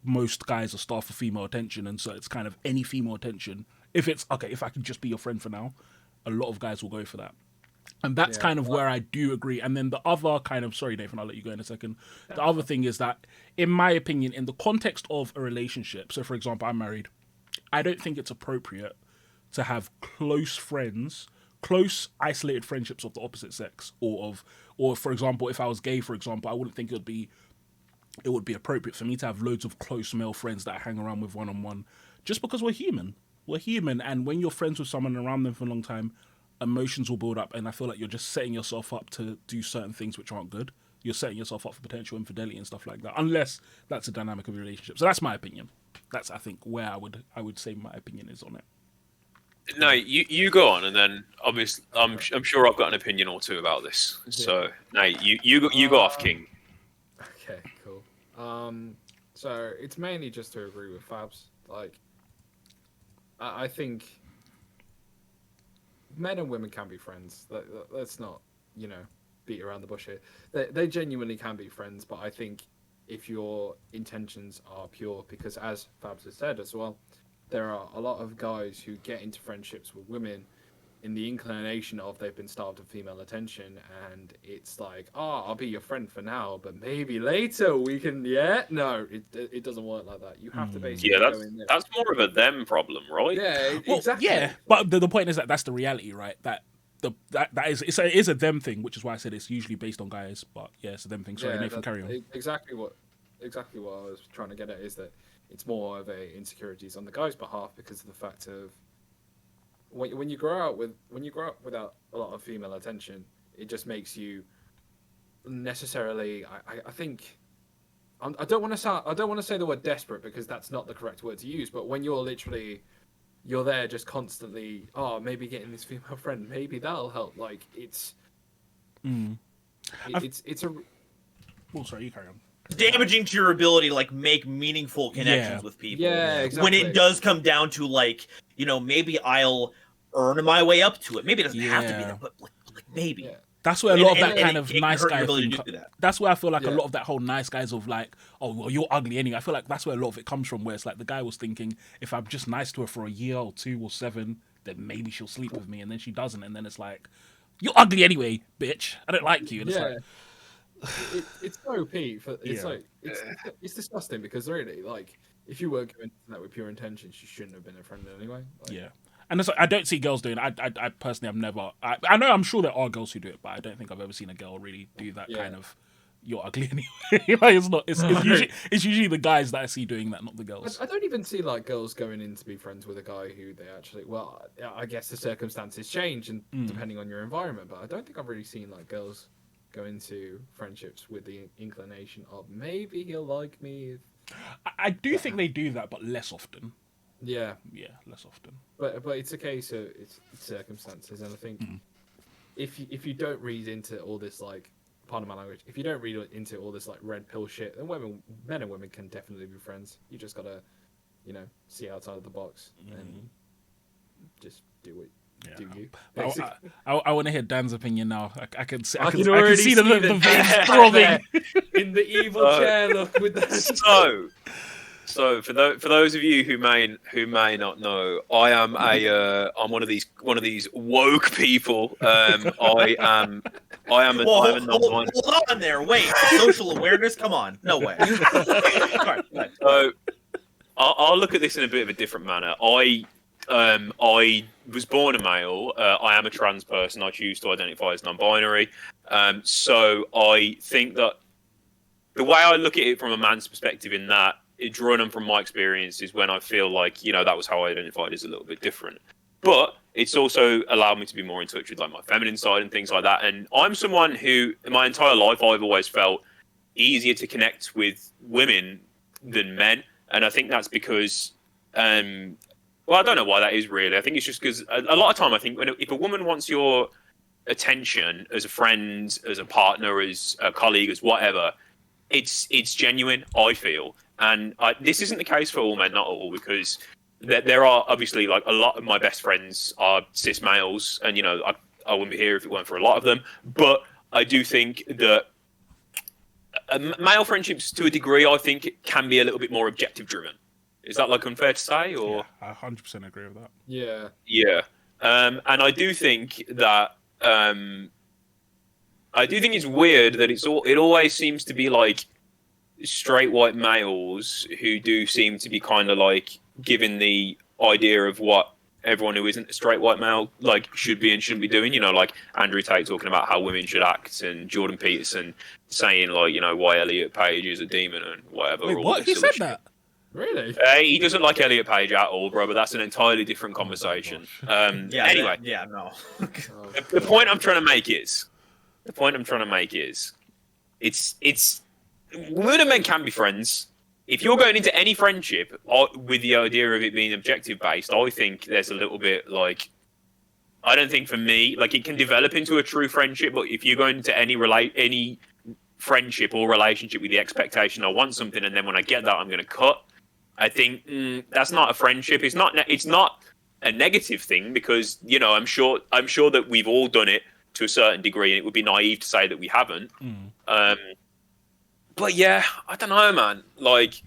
most guys are starved for female attention, and so it's kind of any female attention. If it's okay, if I can just be your friend for now. A lot of guys will go for that. And that's kind of where I do agree. And then the other kind of, sorry, Nathan, I'll let you go in a second. The other thing is that, in my opinion, in the context of a relationship, so for example, I'm married, I don't think it's appropriate to have close friends, close, isolated friendships of the opposite sex, or for example, if I was gay, for example, I wouldn't think it would be appropriate for me to have loads of close male friends that I hang around with one-on-one, just because we're human. We're human, and when you're friends with someone around them for a long time, emotions will build up, and I feel like you're just setting yourself up to do certain things which aren't good. You're setting yourself up for potential infidelity and stuff like that, unless that's a dynamic of your relationship. So that's my opinion. That's, I think, where I would say my opinion is on it. No, you go on, and then obviously I'm sure I've got an opinion or two about this. So, no, you go off, King. Okay, cool. So it's mainly just to agree with Fabs. Like, I think men and women can be friends. Let's not, beat around the bush here. They genuinely can be friends, but I think if your intentions are pure, because as Fabs has said as well, there are a lot of guys who get into friendships with women in the inclination of they've been starved of female attention, and it's like, I'll be your friend for now, but maybe later we can. No, it doesn't work like that. You have to basically go in there. That's more of a them problem, right? Yeah, exactly. Yeah, but the point is that that's the reality, right? That is a them thing, which is why I said it's usually based on guys. But yeah, it's a them thing. Sorry, Nathan, carry on. Exactly what I was trying to get at is that it's more of a insecurities on the guy's behalf because of the fact of when you grow up without a lot of female attention, it just makes you necessarily. I think I don't want to say the word desperate, because that's not the correct word to use. But when you're there just constantly, maybe getting this female friend, maybe that'll help. Like it's a. Well, sorry, you carry on. Damaging to your ability to make meaningful connections with people. Yeah, exactly. When it does come down to maybe I'll earn my way up to it. Maybe it doesn't have to be that, but maybe. Yeah. That's where a lot of that kind of nice guy thing. That's where I feel like a lot of that whole nice guys of you're ugly anyway. I feel like that's where a lot of it comes from. Where it's like the guy was thinking, if I'm just nice to her for a year or 2 or 7, then maybe she'll sleep with me, and then she doesn't, and then it's like, you're ugly anyway, bitch. I don't like you. And it's like. It's so OP. It's disgusting, because really, if you were going into that with pure intentions, you shouldn't have been a friend anyway. And it's I don't see girls doing it. I personally have never. I know, I'm sure there are girls who do it, but I don't think I've ever seen a girl really do that kind of, you're ugly anyway. Like, it's not. It's usually the guys that I see doing that, not the girls. I don't even see like girls going in to be friends with a guy who they actually. Well, I guess the circumstances change and depending on your environment, but I don't think I've really seen like girls go into friendships with the inclination of maybe he'll like me. I do think they do that, but less often. Yeah, Less often. but it's a case of it's circumstances, and I think if you don't read into all this like, pardon my language, if you don't read into all this like red pill shit, then men and women can definitely be friends. You just gotta, see outside of the box and just do it. Yeah. Do you? I want to hear Dan's opinion now. I can see see the veins throbbing. in the evil chair. Look with the... So for those of you who may not know, I am I'm one of these woke people. I am a hold on there. Wait, social awareness? Come on, no way. Sorry. So I'll look at this in a bit of a different manner. I was born a male. I am a trans person. I choose to identify as non-binary. So I think that the way I look at it from a man's perspective in that, drawing on from my experiences when I feel like, that was how I identified is a little bit different. But it's also allowed me to be more in touch with like my feminine side and things like that. And I'm someone who, in my entire life, I've always felt easier to connect with women than men. And I think that's because, well, I don't know why that is really. I think it's just because a lot of time I think if a woman wants your attention as a friend, as a partner, as a colleague, as whatever, it's genuine, I feel. And this isn't the case for all men, not all, because there are obviously like a lot of my best friends are cis males, and I wouldn't be here if it weren't for a lot of them. But I do think that male friendships, to a degree, I think can be a little bit more objective driven. Is that like unfair to say? Or I 100% agree with that. Yeah. Yeah. And I do think that it's weird that it always seems to be like straight white males who do seem to be kind of like giving the idea of what everyone who isn't a straight white male like should be and shouldn't be doing. Like Andrew Tate talking about how women should act, and Jordan Peterson saying like why Elliot Page is a demon and whatever. Wait, what? He said that? Really? He doesn't like Elliot Page at all, bro. But that's an entirely different conversation. Anyway, no. the point I'm trying to make is, it's women and men can be friends. If you're going into any friendship with the idea of it being objective based, I think there's a little bit like, I don't think for me, like it can develop into a true friendship, but if you're going into any friendship or relationship with the expectation I want something, and then when I get that I'm going to cut, I think that's not a friendship. It's not a negative thing, because I'm sure that we've all done it to a certain degree, and it would be naive to say that we haven't. But yeah, I don't know, man. Like,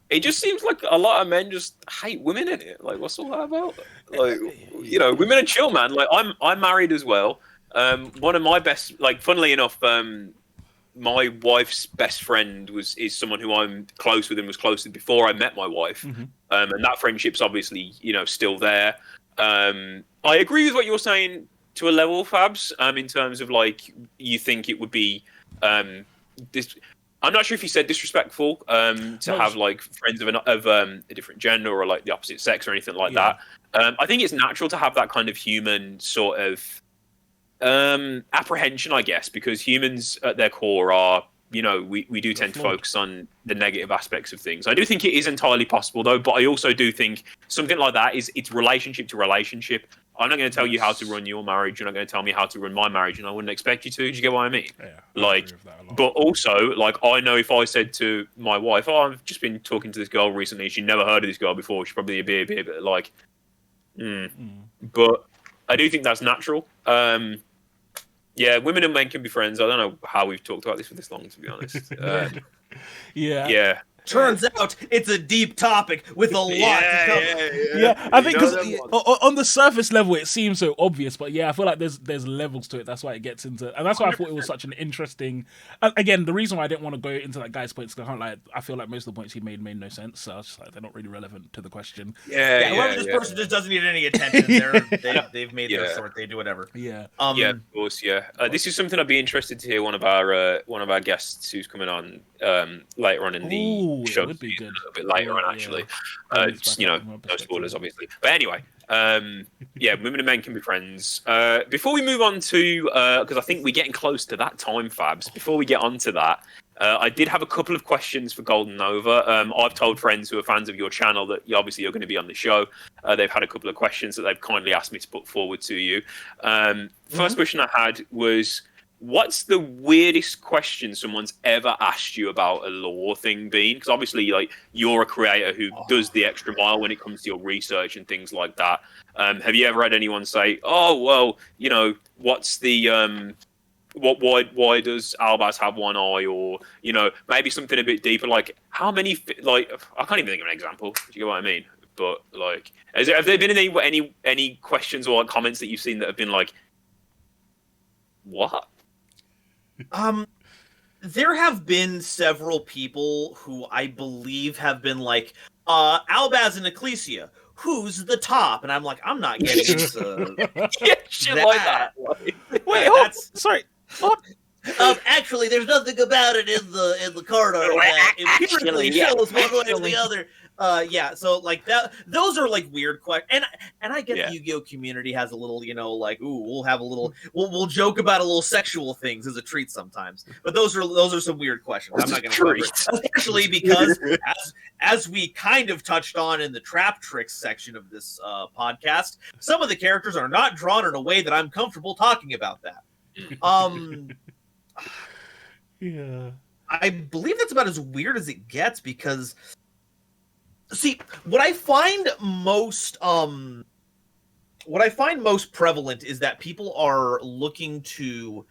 it just seems like a lot of men just hate women in it. Like, what's all that about? Like, women are chill, man. Like, I'm married as well. One of my best, like, funnily enough, my wife's best friend is someone who I'm close with and was close with before I met my wife. And that friendship's obviously, still there. I agree with what you're saying to a level, Fabs, in terms of like, you think it would be this. I'm not sure if you said disrespectful to have like friends of a different gender or like the opposite sex or anything like that. I think it's natural to have that kind of human sort of apprehension, I guess, because humans at their core are, we do tend to focus on the negative aspects of things. I do think it is entirely possible though, but I also do think something like that it's relationship to relationship. I'm not going to tell you how to run your marriage. You're not going to tell me how to run my marriage, and I wouldn't expect you to. Do you get what I mean? Yeah, like, but also, like, I know if I said to my wife, "Oh, I've just been talking to this girl recently. She never heard of this girl before. She's probably a bit like, But I do think that's natural. Yeah, women and men can be friends. I don't know how we've talked about this for this long, to be honest. Yeah. Turns out it's a deep topic with a lot to cover. Yeah, I think You know because them ones. on the surface level it seems so obvious, but yeah, I feel like there's levels to it. That's why it gets into, and that's why I thought it was such an interesting. Again, the reason why I didn't want to go into that guy's points, because I feel like most of the points he made no sense. So I was just like, they're not really relevant to the question. Yeah, whoever this person just doesn't need any attention. They've made their sort. They do whatever. Yeah. Yeah, of course. Yeah, this is something I'd be interested to hear one of our guests who's coming on later on in the Ooh, show. it would be good. A little bit later on, actually. Just, no spoilers, obviously. But anyway, yeah, women and men can be friends. Before we move on to, because I think we're getting close to that time, Fabs. Before we get on to that, I did have a couple of questions for Golden Nova. I've told friends who are fans of your channel that obviously you're going to be on the show. They've had a couple of questions that they've kindly asked me to put forward to you. First question I had was, what's the weirdest question someone's ever asked you about a lore thing been? Because obviously, like, you're a creator who does the extra mile when it comes to your research and things like that. Have you ever had anyone say, "Oh, well, you know, what's the why does Albaz have one eye?" Or, you know, maybe something a bit deeper, like how many like I can't even think of an example. Do you get what I mean? But like, have there been any questions or comments that you've seen that have been like, what? There have been several people who I believe have been like, Albaz and Ecclesia, who's the top? And I'm like, I'm not getting into Shit that. like that. Wait, sorry. Actually, there's nothing about it in the card art that empirically shows one way or the other. Yeah, so like that, those are like weird questions, and I get the Yu-Gi-Oh community has a little, you know, like, ooh, we'll have a little, we'll joke about a little sexual things as a treat sometimes, but those are some weird questions. I'm not going to cover it, especially because as we kind of touched on in the trap tricks section of this podcast, some of the characters are not drawn in a way that I'm comfortable talking about that. Yeah, I believe that's about as weird as it gets because. See, what I find most prevalent is that people are looking to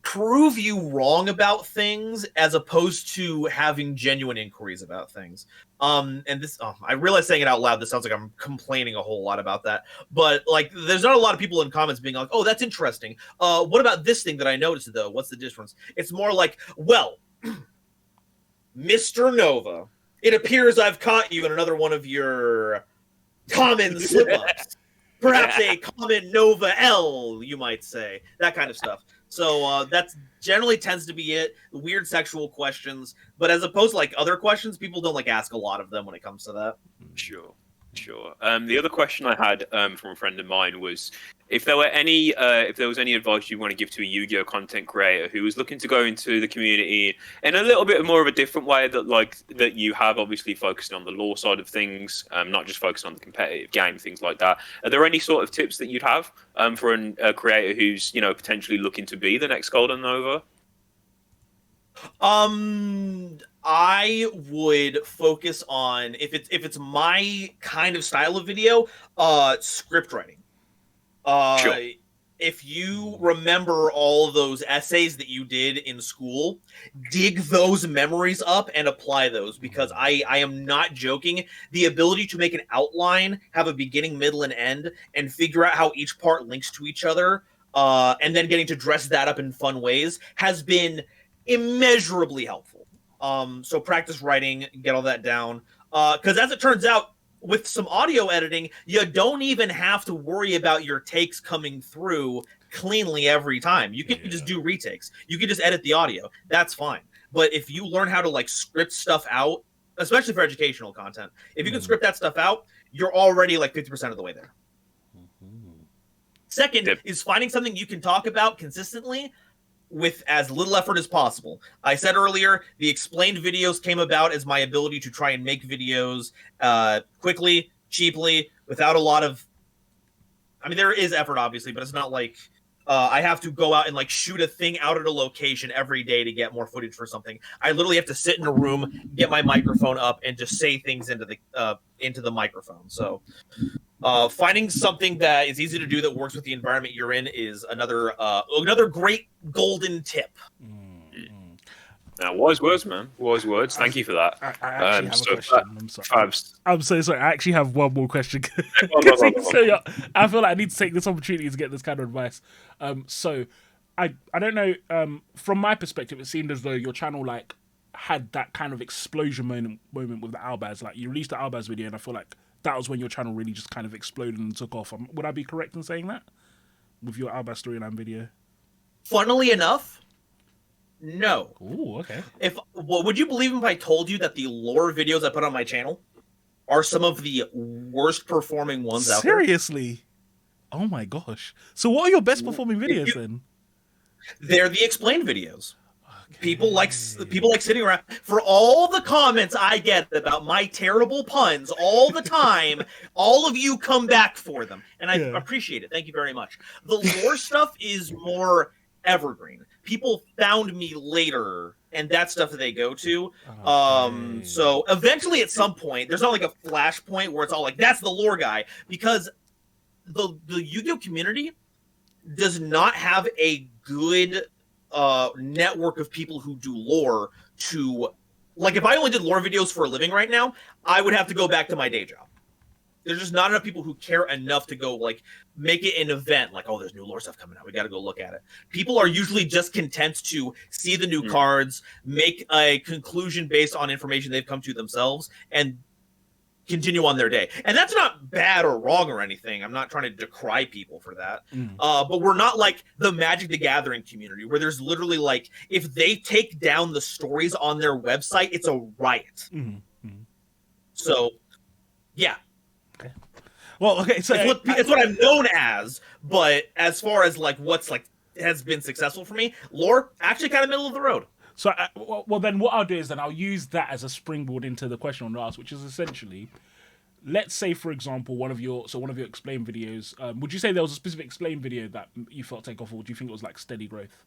prove you wrong about things as opposed to having genuine inquiries about things. And this, I realize saying it out loud, this sounds like I'm complaining a whole lot about that. But like, there's not a lot of people in comments being like, "Oh, that's interesting. What about this thing that I noticed though? What's the difference?" It's more like, "Well, Mr. Nova, it appears I've caught you in another one of your common slip-ups. Perhaps a common Nova L, you might say." That kind of stuff. So that generally tends to be it. The weird sexual questions. But as opposed to like other questions, people don't like ask a lot of them when it comes to that. Sure. The other question I had from a friend of mine was if there was any advice you want to give to a Yu-Gi-Oh content creator who was looking to go into the community in a little bit more of a different way that you have, obviously focusing on the lore side of things, not just focusing on the competitive game, things like that. Are there any sort of tips that you'd have for a creator who's, you know, potentially looking to be the next Golden Nova? I would focus on if it's my kind of style of video, script writing. Sure. If you remember all of those essays that you did in school, dig those memories up and apply those, because I am not joking. The ability to make an outline, have a beginning, middle, and end, and figure out how each part links to each other, and then getting to dress that up in fun ways has been immeasurably helpful. So practice writing, get all that down. Because as it turns out, with some audio editing, you don't even have to worry about your takes coming through cleanly every time. You can just do retakes. You can just edit the audio. That's fine. But if you learn how to like script stuff out, especially for educational content, if you can script that stuff out, you're already like 50% of the way there. Second is finding something you can talk about consistently with as little effort as possible. I said earlier, the explained videos came about as my ability to try and make videos quickly, cheaply, without a lot of... I mean, there is effort, obviously, but it's not like I have to go out and like shoot a thing out at a location every day to get more footage for something. I literally have to sit in a room, get my microphone up, and just say things into the microphone. So finding something that is easy to do that works with the environment you're in is another great golden tip. Now, wise words, man. Wise words. Thank you for that. I actually have a question. I'm sorry. Fabs. I'm so sorry. I actually have one more question. Go on. I feel like I need to take this opportunity to get this kind of advice. So I don't know. From my perspective, it seemed as though your channel like had that kind of explosion moment with the Albaz. Like you released the Albaz video, and I feel like that was when your channel really just kind of exploded and took off. Would I be correct in saying that with your Albaz storyline video? Funnily enough, no. Ooh, okay. Would you believe if I told you that the lore videos I put on my channel are some of the worst performing ones out there? Seriously? Oh my gosh. So what are your best performing videos then? They're the explained videos. Okay. People like sitting around for all the comments I get about my terrible puns all the time. All of you come back for them, and I appreciate it. Thank you very much. The lore stuff is more evergreen. People found me later, and that's stuff that they go to. Okay. So eventually, at some point, there's not like a flashpoint where it's all like that's the lore guy, because the Yu-Gi-Oh community does not have a good network of people who do lore to, like, if I only did lore videos for a living right now, I would have to go back to my day job. There's just not enough people who care enough to go like make it an event, like, oh, there's new lore stuff coming out, we got to go look at it. People are usually just content to see the new cards, make a conclusion based on information they've come to themselves, and continue on their day. And that's not bad or wrong or anything. I'm not trying to decry people for that. But we're not like the Magic the Gathering community where there's literally like, if they take down the stories on their website, it's a riot. So, yeah. Okay. Well, okay. So it's what I'm known as. But as far as like what's like has been successful for me, lore actually kind of middle of the road. So, well, then what I'll do is then I'll use that as a springboard into the question on ask, which is essentially, let's say, for example, one of your explain videos. Would you say there was a specific explain video that you felt take off, or do you think it was like steady growth?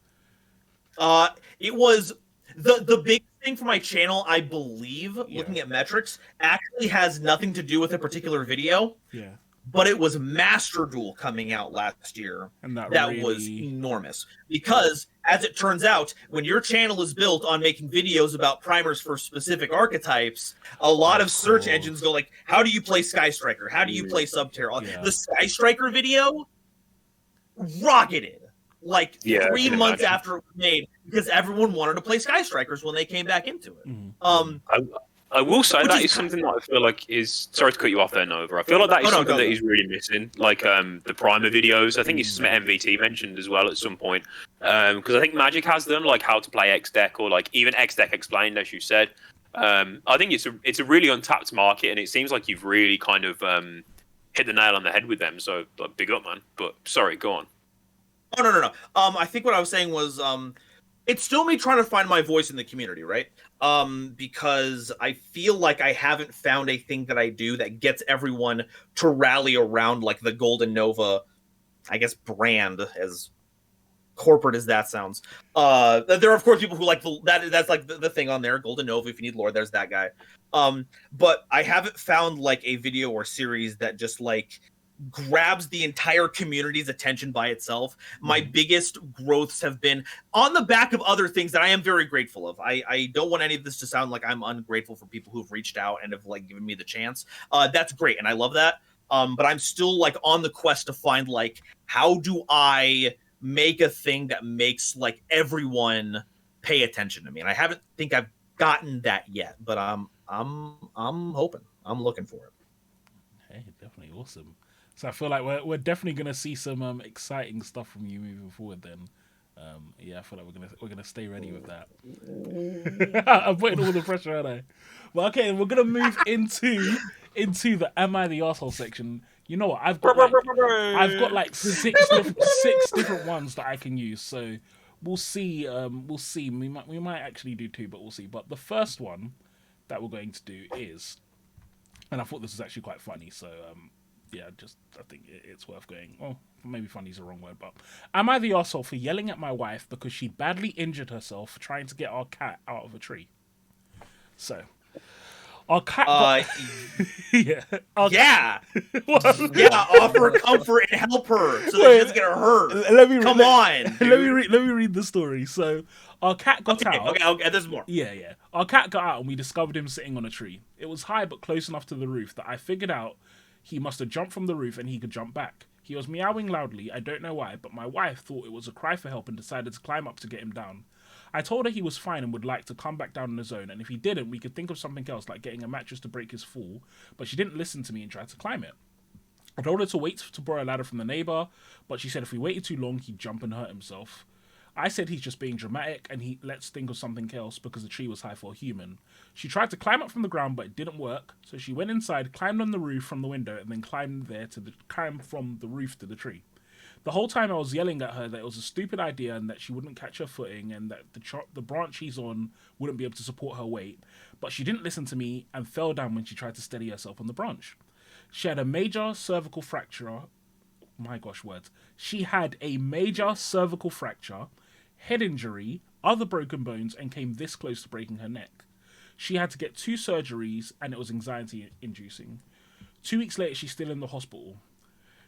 It was the big thing for my channel, I believe, looking at metrics, actually has nothing to do with a particular video. Yeah. But it was Master Duel coming out last year. And that really was enormous. Because, as it turns out, when your channel is built on making videos about primers for specific archetypes, a lot of search engines go like, how do you play Sky Striker? How do you play Subterra? Yeah. The Sky Striker video rocketed. Like 3 months after it was made, because everyone wanted to play Sky Strikers when they came back into it. I will say that is something that I feel like is... Sorry to cut you off there, Nova. I feel like that is something that he's really missing. Like the primer videos. I think it's something MVT mentioned as well at some point. Because I think Magic has them, like how to play X-Deck, or like even X-Deck explained, as you said. I think it's a really untapped market, and it seems like you've really kind of hit the nail on the head with them. So like, big up, man. But sorry, go on. Oh, no. I think what I was saying was... it's still me trying to find my voice in the community, right? Because I feel like I haven't found a thing that I do that gets everyone to rally around like the Golden Nova, I guess, brand, as corporate as that sounds. There are, of course, people who like that's like the thing on there, Golden Nova. If you need lore, there's that guy. But I haven't found like a video or series that just like grabs the entire community's attention by itself. My biggest growths have been on the back of other things that I am very grateful of. I don't want any of this to sound like I'm ungrateful for people who've reached out and have like given me the chance. That's great, and I love that. But I'm still like on the quest to find like, how do I make a thing that makes like everyone pay attention to me? And I think I've gotten that yet, but I'm hoping. I'm looking for it. Hey, definitely awesome. So I feel like we're definitely gonna see some exciting stuff from you moving forward. Then, I feel like we're gonna stay ready with that. I'm putting all the pressure, aren't I? Well, okay, we're gonna move into the Am I the Arsehole section. You know what? I've got like six different ones that I can use. So we'll see. We might actually do two, but we'll see. But the first one that we're going to do is, and I thought this was actually quite funny. So I think it's worth going. Well, maybe funny is the wrong word, but am I the arsehole for yelling at my wife because she badly injured herself trying to get our cat out of a tree? So, Our cat. Uh, yeah. Our, yeah, What? yeah. Offer comfort and help her so that Wait, she doesn't get hurt. Let me Come on, Let me read the story. So our cat got Okay, out. okay. There's more. Yeah. Our cat got out and we discovered him sitting on a tree. It was high but close enough to the roof that I figured out he must have jumped from the roof and he could jump back. He was meowing loudly, I don't know why, but my wife thought it was a cry for help and decided to climb up to get him down. I told her he was fine and would like to come back down on his own, and if he didn't, we could think of something else like getting a mattress to break his fall, but she didn't listen to me and tried to climb it. I told her to wait to borrow a ladder from the neighbour, but she said if we waited too long, he'd jump and hurt himself. I said he's just being dramatic and let's think of something else because the tree was high for a human. She tried to climb up from the ground, but it didn't work, so she went inside, climbed on the roof from the window, and then climbed from the roof to the tree. The whole time I was yelling at her that it was a stupid idea and that she wouldn't catch her footing and that the branch she's on wouldn't be able to support her weight, but she didn't listen to me and fell down when she tried to steady herself on the branch. She had a major cervical fracture. My gosh, words. She had a major cervical fracture, head injury, other broken bones, and came this close to breaking her neck. She had to get 2 surgeries, and it was anxiety-inducing. 2 weeks later, she's still in the hospital.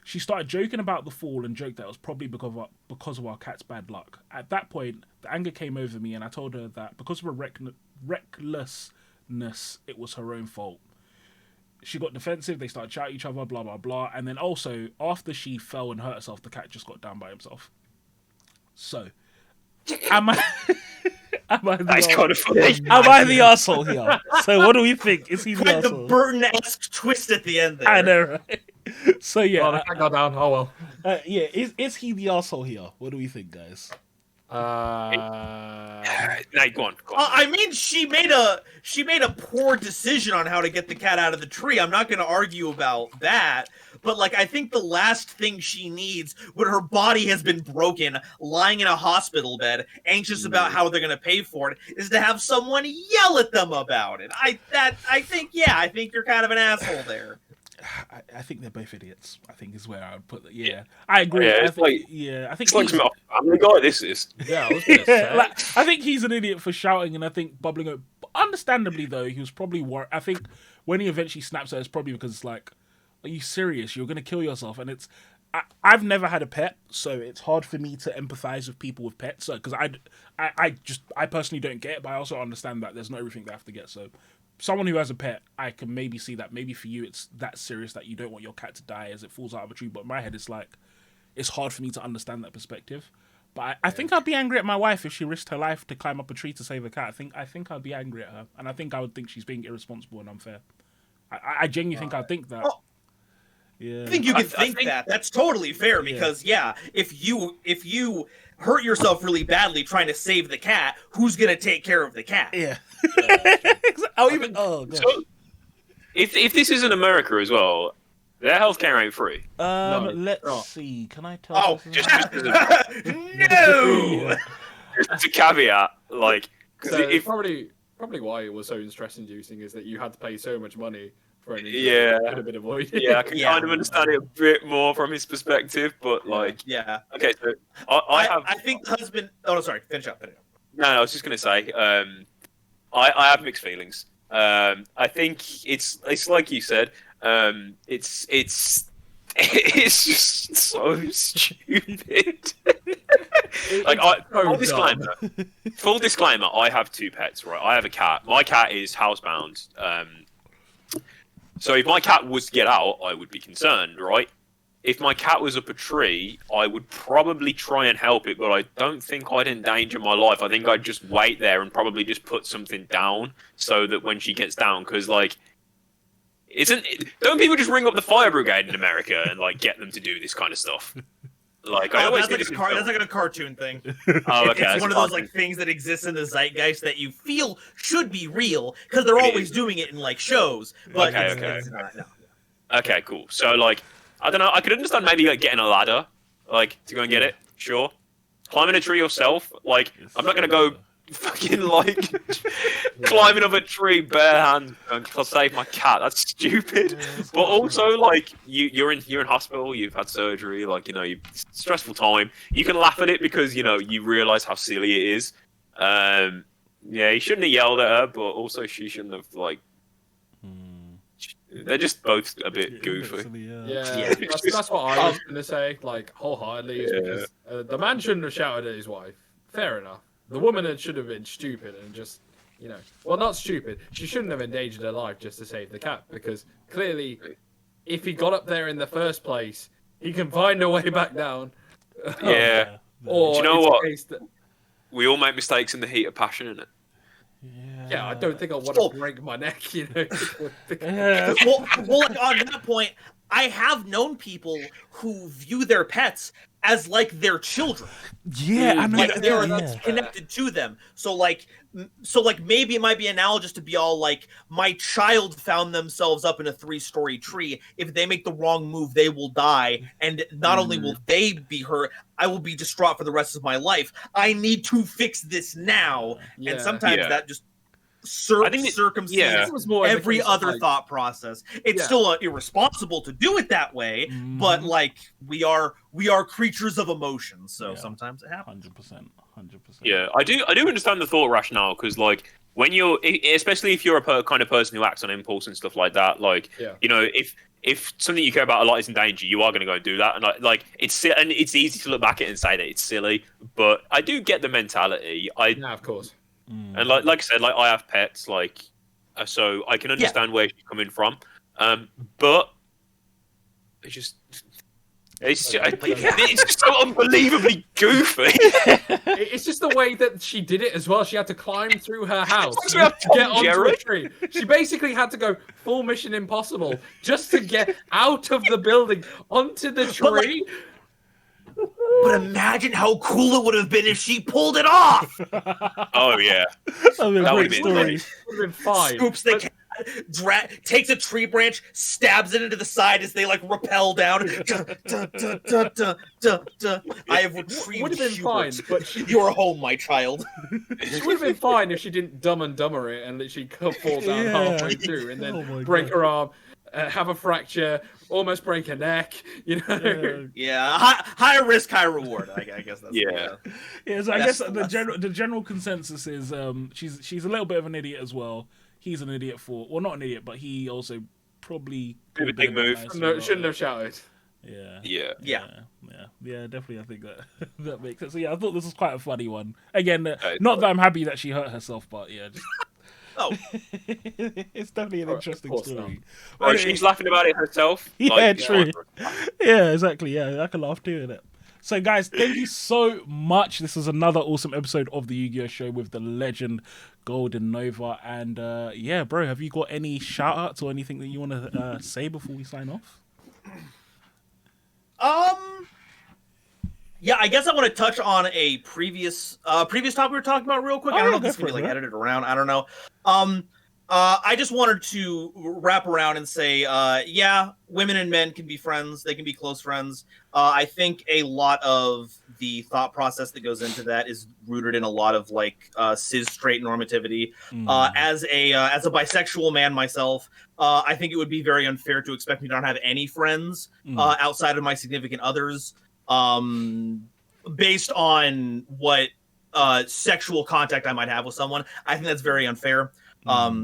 She started joking about the fall and joked that it was probably because of our cat's bad luck. At that point, the anger came over me, and I told her that because of her recklessness, it was her own fault. She got defensive, they started shouting at each other, blah, blah, blah. And then also, after she fell and hurt herself, the cat just got down by himself. So, am I... Am I That's kind of funny. Am I the asshole here? So what do we think? Is he the Quite the asshole? Burton-esque twist at the end there. I know, right? So Oh, yeah, the cat got down. Oh well. yeah. Is he the asshole here? What do we think, guys? No, go on. I mean, she made a poor decision on how to get the cat out of the tree. I'm not going to argue about that. But like, I think the last thing she needs, when her body has been broken, lying in a hospital bed, anxious about how they're going to pay for it, is to have someone yell at them about it. I think you're kind of an asshole there. I think they're both idiots. I think is where I would put it. Yeah, I agree. Yeah, I it's think, like- yeah, I think It's like he's- some Family Guy. This is. Yeah, I was gonna say. like, I think he's an idiot for shouting, and I think bubbling up. Understandably, though, he was probably worried. I think when he eventually snaps at her, it's probably because it's like, are you serious? You're going to kill yourself. And it's, I've never had a pet, so it's hard for me to empathize with people with pets. Because I personally don't get it, but I also understand that there's not everything they have to get. So someone who has a pet, I can maybe see that. Maybe for you, it's that serious that you don't want your cat to die as it falls out of a tree. But in my head, it's like, it's hard for me to understand that perspective. But I think I'd be angry at my wife if she risked her life to climb up a tree to save a cat. I think I'd be angry at her, and I think I would think she's being irresponsible and unfair. I genuinely think I'd think that. Well, Yeah. I think you can think that. That's totally fair because if you hurt yourself really badly trying to save the cat, who's gonna take care of the cat? Yeah. God. gosh. So, if this is in America as well, their healthcare ain't free. Let's Oh. see. Can I tell? Oh, this? no! Just a caveat, like, because So if probably why it was so stress-inducing is that you had to pay so much money for an injury Yeah. that could have been avoided. yeah, I can Yeah. kind of understand it a bit more from his perspective, but like, Yeah, okay, so I think the husband. Oh no, sorry. Finish up. No, I was just gonna say, I have mixed feelings. I think it's like you said, it's just so stupid. Like, full disclaimer, I have 2 pets, right? I have a cat. My cat is housebound. So if my cat was to get out, I would be concerned, right? If my cat was up a tree, I would probably try and help it, but I don't think I'd endanger my life. I think I'd just wait there and probably just put something down so that when she gets down, because like, don't people just ring up the fire brigade in America and like get them to do this kind of stuff? Like, I always that's, think like that's like a cartoon thing. Oh, okay. It's one of those like things that exists in the zeitgeist that you feel should be real because they're always doing it in like shows. But it's not, no. Okay, cool. So like, I don't know. I could understand maybe like getting a ladder, like to go and get it. Sure. Climbing a tree yourself. Like, I'm not gonna go fucking like climbing up a tree bare hand and save my cat. That's stupid. But also like you're in hospital. You've had surgery. Like, you know, stressful time. You can laugh at it because you know you realize how silly it is. Yeah, he shouldn't have yelled at her, but also she shouldn't have like They're just both a bit goofy. Basically, Yeah, that's what I was gonna say, like wholeheartedly, is because the man shouldn't have shouted at his wife. Fair enough. The woman should have been stupid and just, well, not stupid. She shouldn't have endangered her life just to save the cat, because clearly, if he got up there in the first place, he can find a way back down. Yeah. Or Do you know it's a what? case that- We all make mistakes in the heat of passion, innit? Yeah, I don't think I want to break my neck, Yeah. well, like, on that point, I have known people who view their pets as like their children. Yeah, I mean, Like they're yeah. connected to them. So like maybe it might be analogous to be all like, my child found themselves up in a 3-story tree. If they make the wrong move, they will die, and not only will they be hurt, I will be distraught for the rest of my life. I need to fix this now. Yeah. And sometimes Yeah. that just I think circumstances yeah. It was more in the every case of, other like- thought process. It's Yeah. still irresponsible to do it that way, but like we are creatures of emotion, so Yeah. sometimes it happens. 100%. Yeah, I do understand the thought rationale, because like when you're, especially if you're a kind of person who acts on impulse and stuff like that, like if something you care about a lot is in danger, you are going to go and do that, and it's easy to look back at it and say that it's silly, but I do get the mentality. Yeah, of course. And like I said, like I have pets, like so I can understand where she's coming from, but it's just so unbelievably goofy. It's just the way that she did it as well. She had to climb through her house It's to like Tom get onto Jerry. a tree. She basically had to go full Mission Impossible just to get out of the building onto the tree. But imagine how cool it would have been if she pulled it off. Oh yeah, That would be a That great would've been story. nice. Would have been fine. Scoops the cat, takes a tree branch, stabs it into the side as they like rappel down. Duh, duh, duh, duh, duh, duh. I have retrieved Would have been fine, Hubert. but she You're home, my child. It would have been fine if she didn't Dumb and Dumber it and literally fall down Yeah. halfway through and Oh my then break God. her arm, have a fracture, almost break her neck. Yeah, high risk, high reward. I guess that's Yeah. Yeah, so I That's guess the the general consensus is she's a little bit of an idiot as well. He's an idiot not an idiot, but he also probably Bit of a could have dick been move. nicer No, about shouldn't it. have shouted. Yeah. yeah. Definitely. I think that that makes sense. So yeah, I thought this was quite a funny one. Again, it's not that I'm happy that she hurt herself, but yeah, just, Oh, it's definitely an interesting course story. Oh, she's laughing about it herself. Yeah, Like, true. Yeah, exactly. Yeah, I can laugh too, innit? So, guys, thank you so much. This is another awesome episode of the Yu-Gi-Oh! Show with the legend Golden Nova. And yeah, bro, have you got any shout-outs or anything that you want to say before we sign off? yeah. I guess I want to touch on a previous topic we were talking about real quick. I Oh, don't know yeah, if this go can be for it, like bro. edited around. I don't know. I just wanted to wrap around and say, yeah, women and men can be friends. They can be close friends. I think a lot of the thought process that goes into that is rooted in a lot of like cis straight normativity. As a bisexual man myself, I think it would be very unfair to expect me to not have any friends outside of my significant others, based on what sexual contact I might have with someone. I think that's very unfair.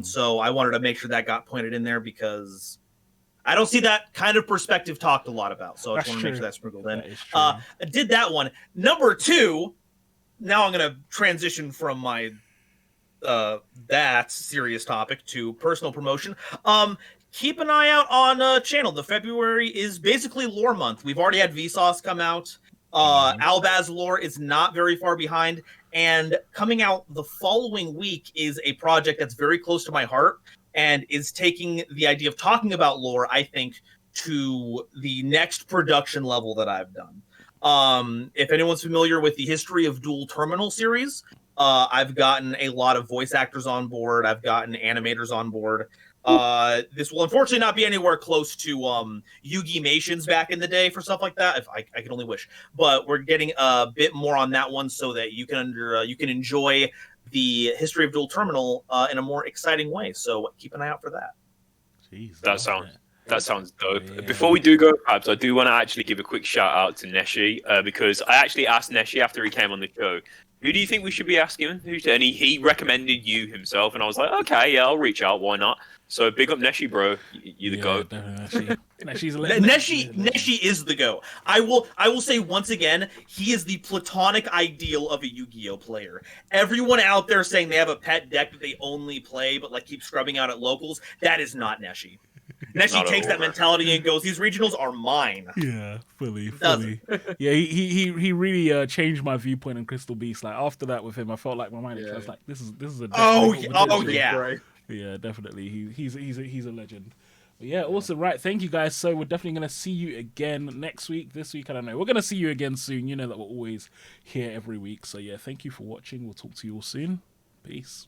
So I wanted to make sure that got pointed in there because I don't see that kind of perspective talked a lot about. So I just That's want to make true. sure that's sprinkled in. That is true. I did that one. Number 2, now I'm going to transition from my that serious topic to personal promotion. Keep an eye out on channel. The February is basically lore month. We've already had Vsauce come out. Albaz lore is not very far behind. And coming out the following week is a project that's very close to my heart and is taking the idea of talking about lore, I think, to the next production level that I've done. If anyone's familiar with the History of Dual Terminal series, I've gotten a lot of voice actors on board. I've gotten animators on board. This will unfortunately not be anywhere close to Yu-Gi-Mations back in the day for stuff like that. If I can only wish, but we're getting a bit more on that one so that you can enjoy the History of Dual Terminal in a more exciting way. So keep an eye out for that. Jeez, That sounds That sounds dope. Yeah. Before we do go, perhaps I do want to actually give a quick shout out to Neshi because I actually asked Neshi after he came on the show, who do you think we should be asking? And he recommended you himself, and I was like, okay, yeah, I'll reach out. Why not? So big up Neshi, bro. You the goat. Neshi's a Neshi is the go. I will say once again, he is the platonic ideal of a Yu-Gi-Oh player. Everyone out there saying they have a pet deck that they only play but like keep scrubbing out at locals, that is not Neshi. Neshi takes that mentality and goes, these regionals are mine. Yeah, fully. Yeah, he really changed my viewpoint on Crystal Beast. Like after that with him, I felt like my mind. I was like, this is a yeah. Yeah, definitely. He's a legend. But yeah, awesome. Right, thank you guys. So we're definitely gonna see you again next week. This week, I don't know. We're gonna see you again soon. You know that we're always here every week. So yeah, thank you for watching. We'll talk to you all soon. Peace.